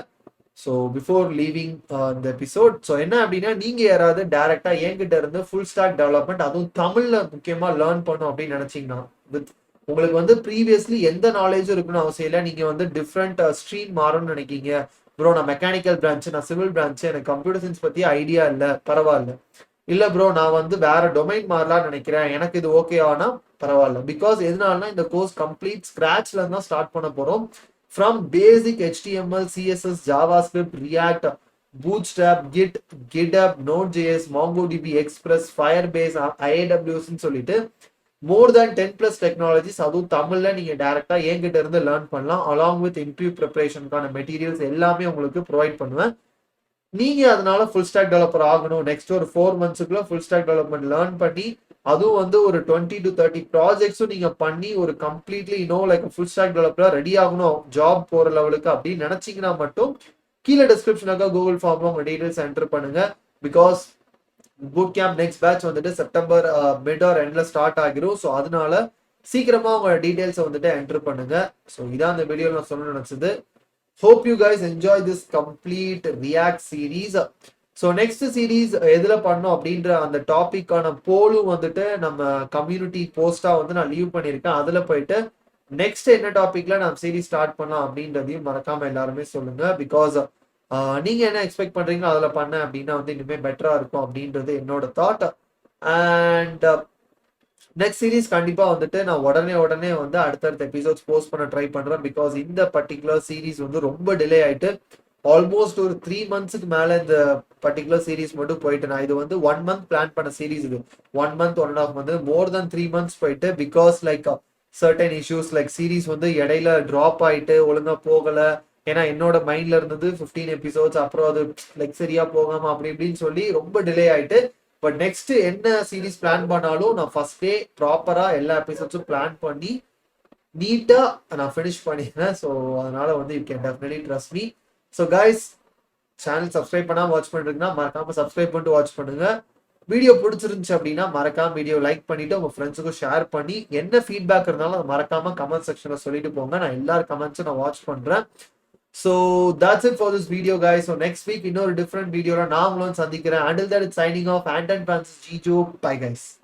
Speaker 1: ஸோ பிஃபோர் லீவிங் இந்த எபிசோட், ஸோ என்ன அப்படின்னா நீங்க யாராவது டைரக்டா என்கிட்ட இருந்து ஃபுல் ஸ்டாக் டெவலப்மெண்ட் அதுவும் தமிழ்ல முக்கியமா லேர்ன் பண்ணும் அப்படின்னு நினைச்சீங்கன்னா, வித் உங்களுக்கு வந்து ப்ரீவியஸ்லி எந்த நாலேஜும் இருக்குன்னு அவசியம் இல்லை, நீங்க வந்து டிஃப்ரெண்ட் ஸ்ட்ரீம் மாறும்னு நினைக்கீங்க, ப்ரோ நான் மெக்கானிக்கல் பிரான்ச், நான் சிவில் பிரான்ச், எனக்கு கம்ப்யூட்டர் சயின்ஸ் பத்தி ஐடியா இல்லை, பரவாயில்ல. இல்ல ப்ரோ நான் வந்து வேற டொமைன் மாறலாம்னு நினைக்கிறேன், எனக்கு இது ஓகே ஆனா பரவாயில்ல. பிகாஸ் எதனாலனா இந்த கோர்ஸ் கம்ப்ளீட் ஸ்கிராச்ல இருந்தா ஸ்டார்ட் பண்ண போறோம். From basic HTML, CSS, JavaScript, React, Bootstrap, Git, GitHub, Node.js, MongoDB, Express, Firebase, AWS சொல்லிட்டு மோர் தேன் 10+ டெக்னாலஜிஸ் அதுவும் தமிழ்ல நீங்க டைரக்டா என்கிட்ட இருந்து லேர்ன் பண்ணலாம். அலாங் வித் இன்டர்வியூ ப்ரிப்பரேஷனுக்கான மெட்டீரியல்ஸ் எல்லாமே உங்களுக்கு ப்ரொவைட் பண்ணுவேன். நீங்க அதனால ஃபுல் ஸ்டாக் டெவலப்பர் ஆகணும், நெக்ஸ்ட் ஒரு 4 monthsக்குள்ள ஃபுல் ஸ்டாக் டெவலப்மெண்ட் லேர்ன் பண்ணி அதுவும் வந்து ஒரு 20 to 30 ப்ராஜெக்ட்ஸும் நீங்க பண்ணி ஒரு கம்ப்ளீட்லி லைக் ஃபுல் ஸ்டாக் டெவலப்பரா ரெடி ஆகணும் ஜாப் போற லெவலுக்கு அப்படின்னு நினைச்சீங்கன்னா மட்டும் கீழே டிஸ்கிரிப்ஷனுக்கு கூகுள் ஃபார்ம்ல உங்க டீடைல்ஸ் என்டர் பண்ணுங்க. Because boot camp next batch வந்துட்டு செப்டம்பர் மிட் ஆர் எண்ட்ல ஸ்டார்ட் ஆகிரும். ஸோ அதனால சீக்கிரமா உங்களோட டீடைல்ஸை வந்துட்டு என்டர் பண்ணுங்க. ஸோ இதான் இந்த வீடியோவில் நான் சொல்ல நினைச்சது. Hope you guys enjoy this complete react series. So next series எதுல பண்ணோம் அப்படின்ற அந்த டாபிக்கான போலும் வந்துட்டு நம்ம கம்யூனிட்டி போஸ்டா வந்து நான் லீவ் பண்ணியிருக்கேன். அதுல போயிட்டு நெக்ஸ்ட் என்ன டாபிக்ல நான் சீரீஸ் ஸ்டார்ட் பண்ணலாம் அப்படின்றதையும் மறக்காம எல்லாருமே சொல்லுங்க. பிகாஸ் நீங்க என்ன எக்ஸ்பெக்ட் பண்றீங்களோ அதுல பண்ண அப்படின்னா வந்து இனிமே பெட்டரா இருக்கும் அப்படின்றது என்னோட தாட். அண்ட் நெக்ஸ்ட் சீரீஸ் கண்டிப்பா வந்துட்டு நான் உடனே வந்து அடுத்தடுத்த எபிசோட்ஸ் போஸ்ட் பண்ண ட்ரை பண்றேன். பிகாஸ் இந்த பர்டிகுலர் சீரீஸ் வந்து ரொம்ப டிலே ஆயிட்டு ஆல்மோஸ்ட் ஒரு 3 monthsக்கு மேல இந்த பர்டிகுலர் சீரீஸ் மட்டும் போயிட்டு நான் இது வந்து 1 month பிளான் பண்ண சீரீஸ். இது 1 month 1.5 month மோர் தென் 3 months போயிட்டு because like certain issues like series வந்து இடையில டிராப் ஆயிட்டு ஒழுங்கா போகல. ஏன்னா என்னோட மைண்ட்ல இருந்தது 15 எபிசோட்ஸ், அப்புறம் அது லைக் சரியா போகாம அப்படி இப்படின்னு சொல்லி ரொம்ப டிலே ஆயிட்டு. பட் நெக்ஸ்ட் என்ன சீரீஸ் பிளான் பண்ணாலும் நான் ஃபர்ஸ்ட் டே ப்ராப்பரா எல்லா எபிசோட்ஸும் பிளான் பண்ணி நீட்டா நான் ஃபினிஷ் பண்ணிடுறேன். ஸோ அதனால வந்து you can definitely trust me. So guys, channel subscribe பண்ணாம வாட்ச் பண்றீங்கன்னா மறக்காம சப்ஸ்கிரைப் பண்ணிட்டு வாட்ச் பண்ணுங்க. வீடியோ பிடிச்சிருந்துச்சு அப்படின்னா மறக்காம வீடியோ லைக் பண்ணிட்டு உங்க ஃப்ரெண்ட்ஸுக்கும் ஷேர் பண்ணி என்ன ஃபீட்பேக் இருந்தாலும் அதை மறக்காம கமெண்ட் செக்ஷன்ல சொல்லிட்டு போங்க. நான் எல்லாரும் கமெண்ட்ஸும் நான் வாட்ச் பண்றேன். So that's it for this video guys. So next week இன்னொரு டிஃப்ரெண்ட் வீடியோல நான் உங்களும் சந்திக்கிறேன். Until that, it's signing off. Anton Francis Jijo. Bye guys.